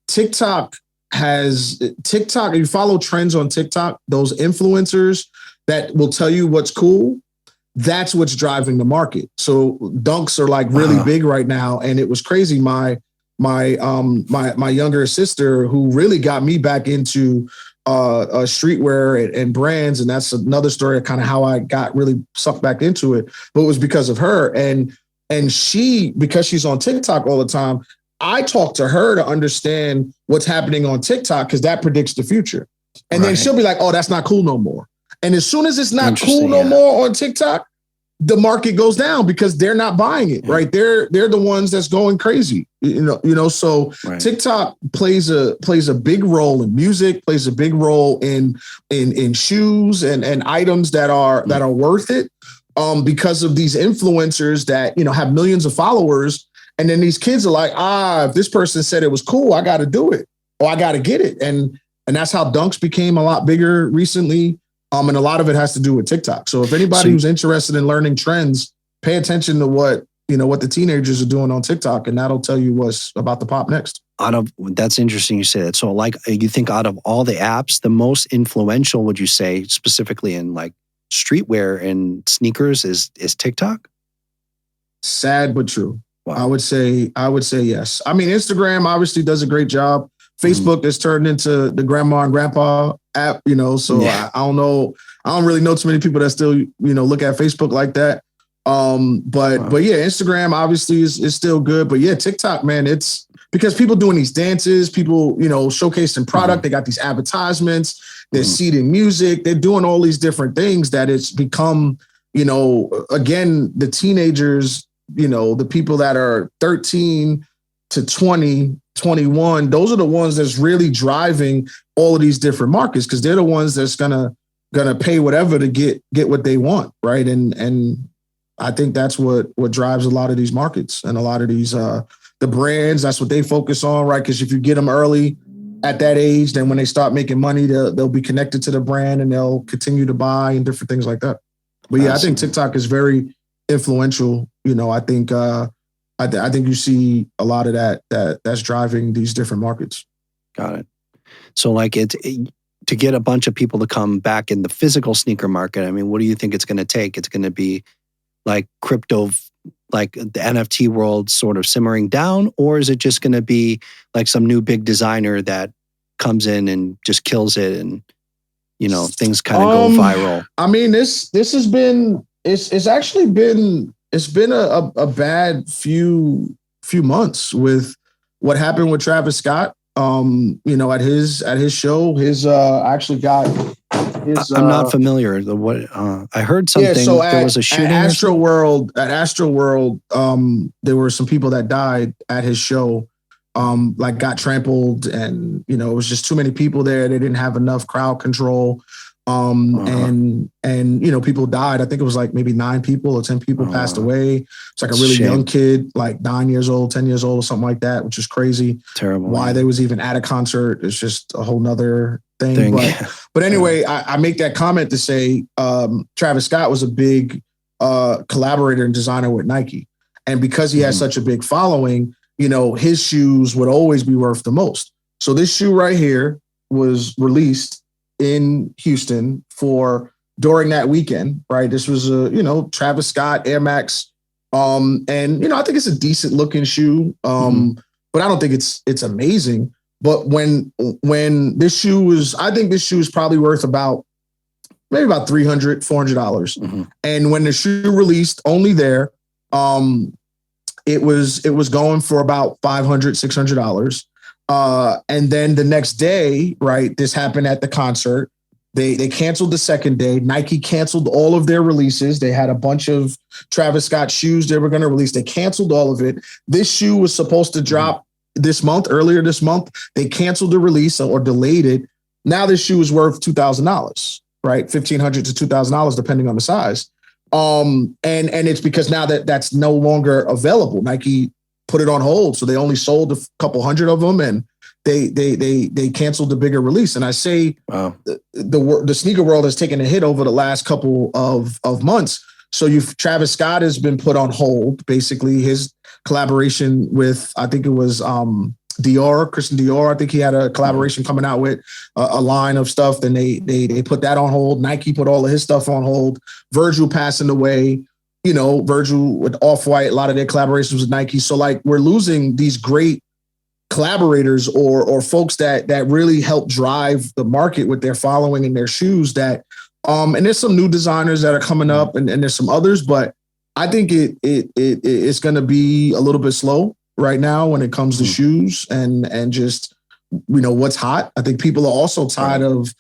TikTok, you follow trends on TikTok, those influencers that will tell you what's cool, that's what's driving the market. So dunks are like really big right now, and it was crazy. My younger sister, who really got me back into streetwear and brands, and that's another story of kind of how I got really sucked back into it. But it was because of her, and she, because she's on TikTok all the time, I talk to her to understand what's happening on TikTok, because that predicts the future. And then she'll be like, "Oh, that's not cool no more." And as soon as it's not cool no more on TikTok, the market goes down because they're not buying it, right? They're the ones that's going crazy, you know. So TikTok plays a big role in music, plays a big role in shoes and items that are worth it, because of these influencers that, you know, have millions of followers, and then these kids are like, if this person said it was cool, I got to do it, or I got to get it, and that's how dunks became a lot bigger recently. And a lot of it has to do with TikTok. So if anybody who's interested in learning trends, pay attention to what the teenagers are doing on TikTok, and that'll tell you what's about to pop next. That's interesting you say that. So like, you think out of all the apps, the most influential, would you say, specifically in like streetwear and sneakers, is TikTok? Sad but true. Wow. I would say yes. I mean, Instagram obviously does a great job. Facebook has turned into the grandma and grandpa app, you know, so I don't know. I don't really know too many people that still, you know, look at Facebook like that. But yeah, Instagram obviously is still good. But yeah, TikTok, man, it's because people doing these dances, people, you know, showcasing product. They got these advertisements, they're seeding music, they're doing all these different things that it's become, you know, again, the teenagers, you know, the people that are 13 to 20, 21, those are the ones that's really driving all of these different markets, because they're the ones that's gonna pay whatever to get what they want, right? And I think that's what drives a lot of these markets and a lot of these the brands. That's what they focus on, right? Because if you get them early at that age, then when they start making money, they'll be connected to the brand and they'll continue to buy and different things like that. But yeah, I think TikTok is very influential. You know, I think you see a lot of that's driving these different markets. Got it. So like to get a bunch of people to come back in the physical sneaker market, I mean, what do you think it's going to take? It's going to be like crypto, like the NFT world sort of simmering down, or is it just going to be like some new big designer that comes in and just kills it, and, you know, things kind of go viral? I mean, it's been a bad few months with what happened with Travis Scott. You know, at his show, actually got his. I'm not familiar. I heard something. Yeah, so there was a shooting. At Astroworld, there were some people that died at his show. Like got trampled, and, you know, it was just too many people there. They didn't have enough crowd control. And you know, people died. I think it was like maybe 9 people or 10 people passed away. It's like a really young kid, like 9 years old, 10 years old, or something like that, which is crazy. Terrible. Why they was even at a concert is just a whole nother thing. But anyway, I make that comment to say Travis Scott was a big collaborator and designer with Nike. And because he has such a big following, you know, his shoes would always be worth the most. So this shoe right here was released in Houston during that weekend, right? This was Travis Scott Air Max. And, you know, I think it's a decent looking shoe. But I don't think it's amazing. But when this shoe was, I think this shoe is probably worth maybe about $300, $400. And when the shoe released only there, it was going for about $500, $600. And then the next day, right, this happened at the concert. They canceled the second day. Nike canceled all of their releases. They had a bunch of Travis Scott shoes they were going to release. They canceled all of it. This shoe was supposed to drop earlier this month. They canceled the release or delayed it. Now this shoe is worth $2,000, right? $1,500 to $2,000, depending on the size. And it's because now that's no longer available. Nike put it on hold. So they only sold a couple hundred of them, and they canceled the bigger release. And I say, wow, the sneaker world has taken a hit over the last couple of months. So Travis Scott has been put on hold. Basically, his collaboration with, I think it was Christian Dior. I think he had a collaboration coming out with a line of stuff. Then they put that on hold. Nike put all of his stuff on hold. Virgil passing away. You know, Virgil with Off-White, a lot of their collaborations with Nike. So like we're losing these great collaborators or folks that really help drive the market with their following and their shoes that and there's some new designers that are coming up and there's some others, but I think it's going to be a little bit slow right now when it comes to shoes and just, you know, what's hot. I think people are also tired of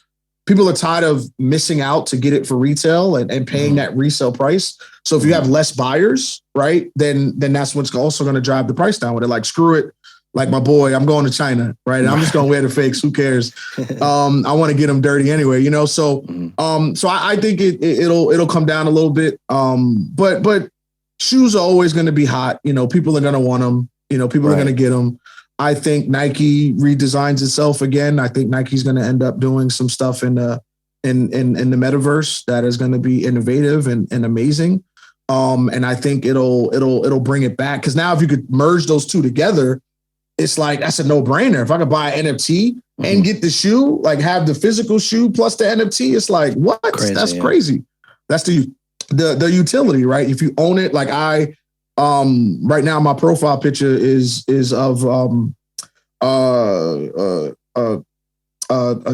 missing out to get it for retail and paying that resale price. So if you have less buyers, right, then that's what's also going to drive the price down with it. Like, screw it. Like my boy, I'm going to China, right? And I'm just going to wear the fakes. Who cares? I want to get them dirty anyway, you know? So, so I think it'll come down a little bit. But shoes are always going to be hot. You know, people are going to want them. You know, people are going to get them. I think Nike redesigns itself again. I think Nike's going to end up doing some stuff in the metaverse that is going to be innovative and amazing. And I think it'll bring it back. Because now if you could merge those two together, it's like, that's a no-brainer. If I could buy an NFT and get the shoe, like have the physical shoe plus the NFT, it's like, what? That's crazy. That's the utility, right? If you own it, like right now my profile picture is of a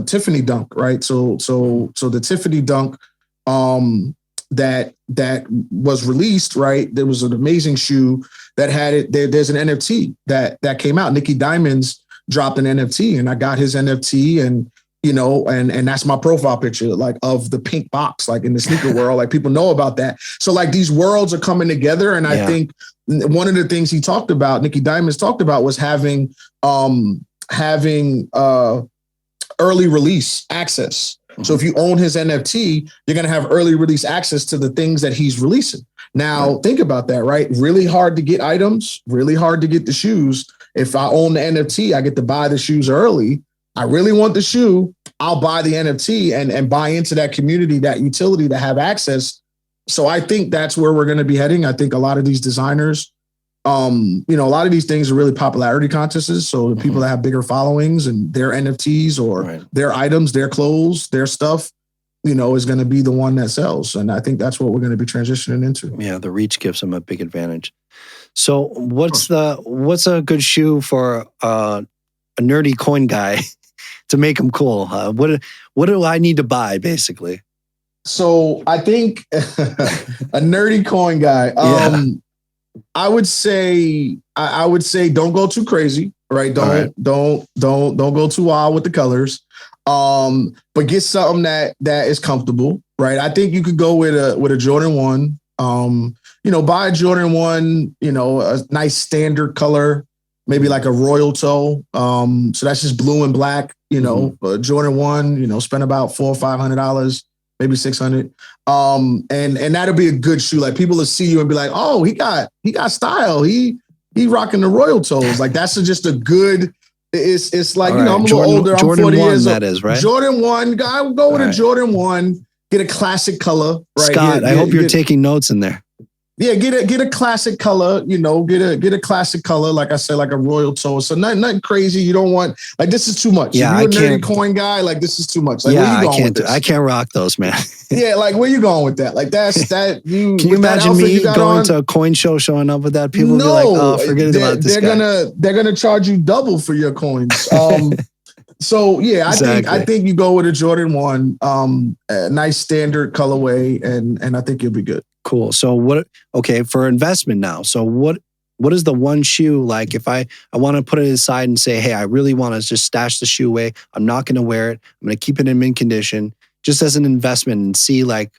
Tiffany dunk, right? So the Tiffany dunk that was released, right? There was an amazing shoe that had it. There's an NFT that came out. Nicky Diamonds dropped an NFT, and I got his NFT, and you know, and that's my profile picture, like of the pink box, like in the sneaker world, like people know about that. So like these worlds are coming together, and I think one of the things he talked about, Nicky Diamonds talked about, was having early release access. So if you own his NFT, you're going to have early release access to the things that he's releasing. Now, think about that, right? Really hard to get items, really hard to get the shoes. If I own the NFT, I get to buy the shoes early. I really want the shoe. I'll buy the NFT and buy into that community, that utility to have access. So I think that's where we're going to be heading. I think a lot of these designers, you know, a lot of these things are really popularity contests. So the people that have bigger followings and their NFTs or their items, their clothes, their stuff, you know, is going to be the one that sells. And I think that's what we're going to be transitioning into. Yeah, the reach gives them a big advantage. So what's a good shoe for a nerdy coin guy to make them cool? What do I need to buy, basically? So I think a nerdy coin guy. I would say don't go too crazy, right? Don't go too wild with the colors. But get something that is comfortable, right? I think you could go with a Jordan 1. You know, buy a Jordan 1, you know, a nice standard color, maybe like a royal toe. So that's just blue and black, you know, Jordan 1, you know, spend about $400 or $500, maybe $600. And that'll be a good shoe. Like people will see you and be like, oh, he got style. He rocking the royal toes. Like that's just a good. It's like, you know, I'm a little older. I'm 40 years old. That is right. Jordan 1 guy will go with a Jordan 1. Get a classic color. Right? Scott, I hope you're taking notes in there. Yeah, get a classic color, get a classic color, like I said, like a royal toe. So nothing crazy. You don't want, like, this is too much. Yeah, if you're a nerdy coin guy, like, this is too much. Like, where you going with this? I can't rock those, man. Yeah, like, where you going with that? Like, that's that you. Can you imagine me going to a coin show, showing up with that? People will be like, "Oh, forget about this guy." They're gonna charge you double for your coins. So yeah, I think you go with a Jordan 1, a nice standard colorway, and I think you'll be good. Cool. So for investment now. So what is the one shoe, like, if I want to put it aside and say, hey, I really want to just stash the shoe away. I'm not going to wear it. I'm going to keep it in mint condition just as an investment and see like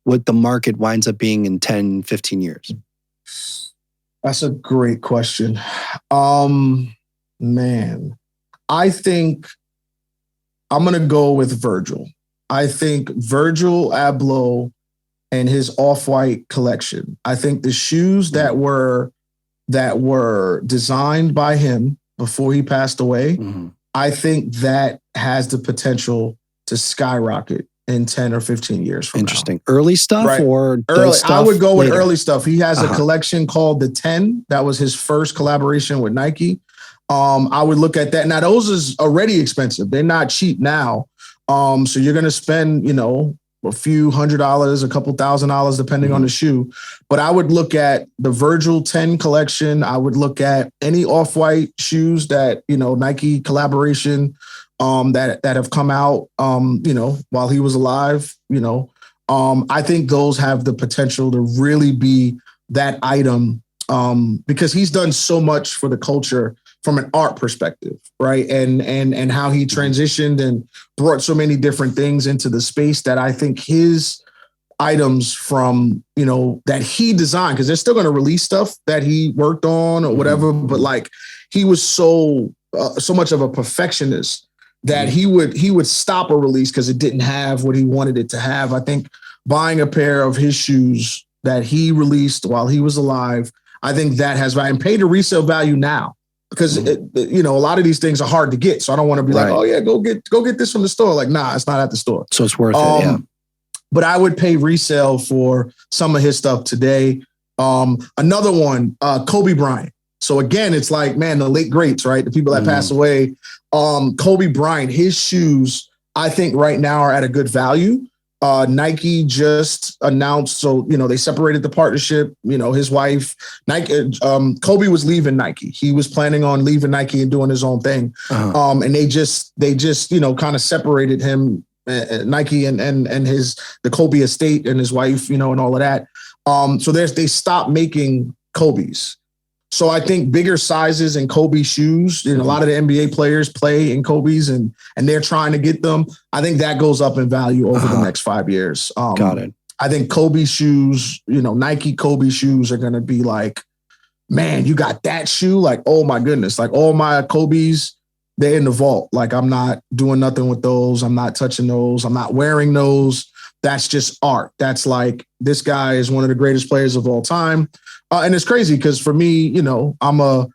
what the market winds up being in 10, 15 years. That's a great question. Man, I think I'm going to go with Virgil. I think Virgil Abloh and his Off-White collection. I think the shoes that were designed by him before he passed away, I think that has the potential to skyrocket in 10 or 15 years from now. Interesting. Early stuff, right? Or early stuff I would go later? With early stuff. He has a collection called the 10. That was his first collaboration with Nike. I would look at that. Now, those is already expensive. They're not cheap now. So you're going to spend, a few $100s, a couple $1,000s, depending on the shoe. But I would look at the Virgil 10 collection. I would look at any Off-White shoes that, Nike collaboration that have come out, while he was alive. I think those have the potential to really be that item because he's done so much for the culture from an art perspective, right? And how he transitioned and brought so many different things into the space that I think his items from, that he designed, because they're still going to release stuff that he worked on or whatever, but like he was so much of a perfectionist that he would stop a release because it didn't have what he wanted it to have. I think buying a pair of his shoes that he released while he was alive, I think that has value and paid a resale value now. Because a lot of these things are hard to get, so I don't want to be like, oh yeah, go get this from the store. Like, nah, it's not at the store. So it's worth it. Yeah. But I would pay resale for some of his stuff today. Another one, Kobe Bryant. So again, it's like, man, the late greats, right? The people that pass away. Kobe Bryant, his shoes, I think right now are at a good value. Nike just announced, so, they separated the partnership, his wife, Nike, Kobe was leaving Nike. He was planning on leaving Nike and doing his own thing. And they just, kind of separated him, Nike and the Kobe estate and his wife, and all of that. So they stopped making Kobe's. So I think bigger sizes in Kobe shoes, a lot of the NBA players play in Kobe's and they're trying to get them. I think that goes up in value over the next 5 years. Got it. I think Kobe shoes, Nike Kobe shoes are going to be like, man, you got that shoe? Like, oh my goodness. Like all my Kobe's, they're in the vault. Like I'm not doing nothing with those. I'm not touching those. I'm not wearing those. That's just art. That's like, this guy is one of the greatest players of all time. And it's crazy because for me, I'm a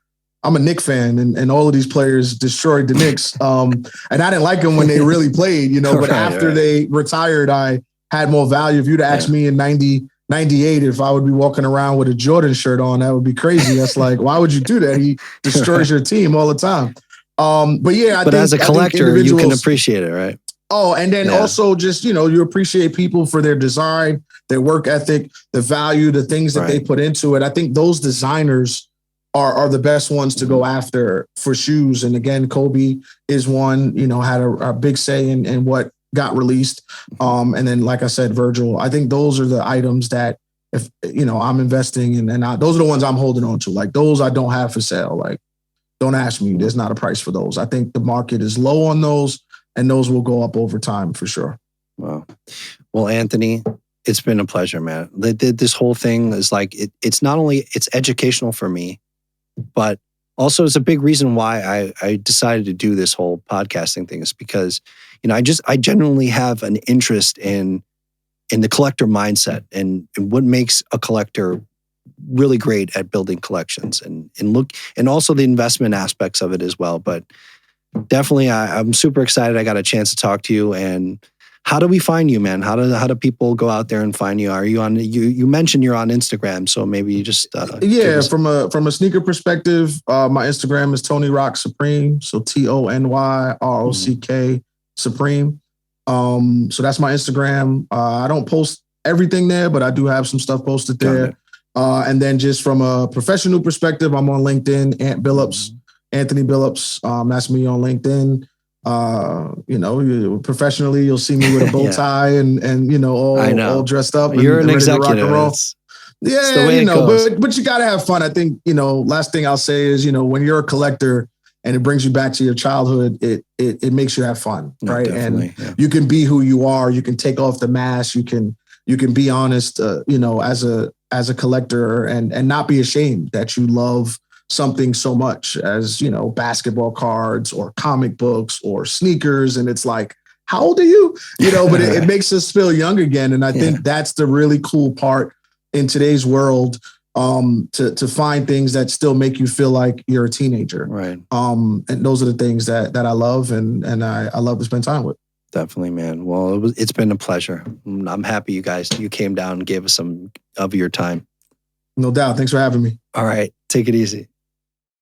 Knicks fan and all of these players destroyed the Knicks. And I didn't like them when they really played, but after they retired, I had more value. If you'd asked me in 98, if I would be walking around with a Jordan shirt on, that would be crazy. That's like, why would you do that? He destroys your team all the time. But yeah, I think as a collector, you can appreciate it, right? Oh, and then also just, you appreciate people for their design, their work ethic, the value, the things that they put into it. I think those designers are the best ones to go after for shoes. And again, Kobe is one, had a big say in what got released. And then, like I said, Virgil, I think those are the items that if, I'm investing in, and those are the ones I'm holding on to. Like those I don't have for sale. Like, don't ask me. There's not a price for those. I think the market is low on those. And those will go up over time for sure. Wow. Well, Anthony, it's been a pleasure, man. This whole thing is like, it's not only, it's educational for me, but also it's a big reason why I decided to do this whole podcasting thing is because, I genuinely have an interest in the collector mindset and what makes a collector really great at building collections and also the investment aspects of it as well. But definitely, I'm super excited I got a chance to talk to you. And How do we find you, man? How do people go out there and find you? Are you on? You mentioned you're on Instagram, so maybe you just from a sneaker perspective, my Instagram is Tony Rock Supreme. So TonyRock Supreme. So that's my Instagram. I don't post everything there, but I do have some stuff posted there. And then just from a professional perspective, I'm on LinkedIn, Anthony Billups. That's me on LinkedIn. Professionally, you'll see me with a bow tie and all dressed up. You're and an ready to executive. rock and roll. It's the way it goes. But you gotta have fun. I think, last thing I'll say is, when you're a collector and it brings you back to your childhood, it makes you have fun, right? And you can be who you are. You can take off the mask. You can be honest, as a collector and not be ashamed that you love something so much as, basketball cards or comic books or sneakers. And it's like, how old are you? But it makes us feel young again. And I think that's the really cool part in today's world, to find things that still make you feel like you're a teenager. Right. And those are the things that I love and I love to spend time with. Definitely, man. Well, it's been a pleasure. I'm happy you came down and gave us some of your time. No doubt. Thanks for having me. All right. Take it easy.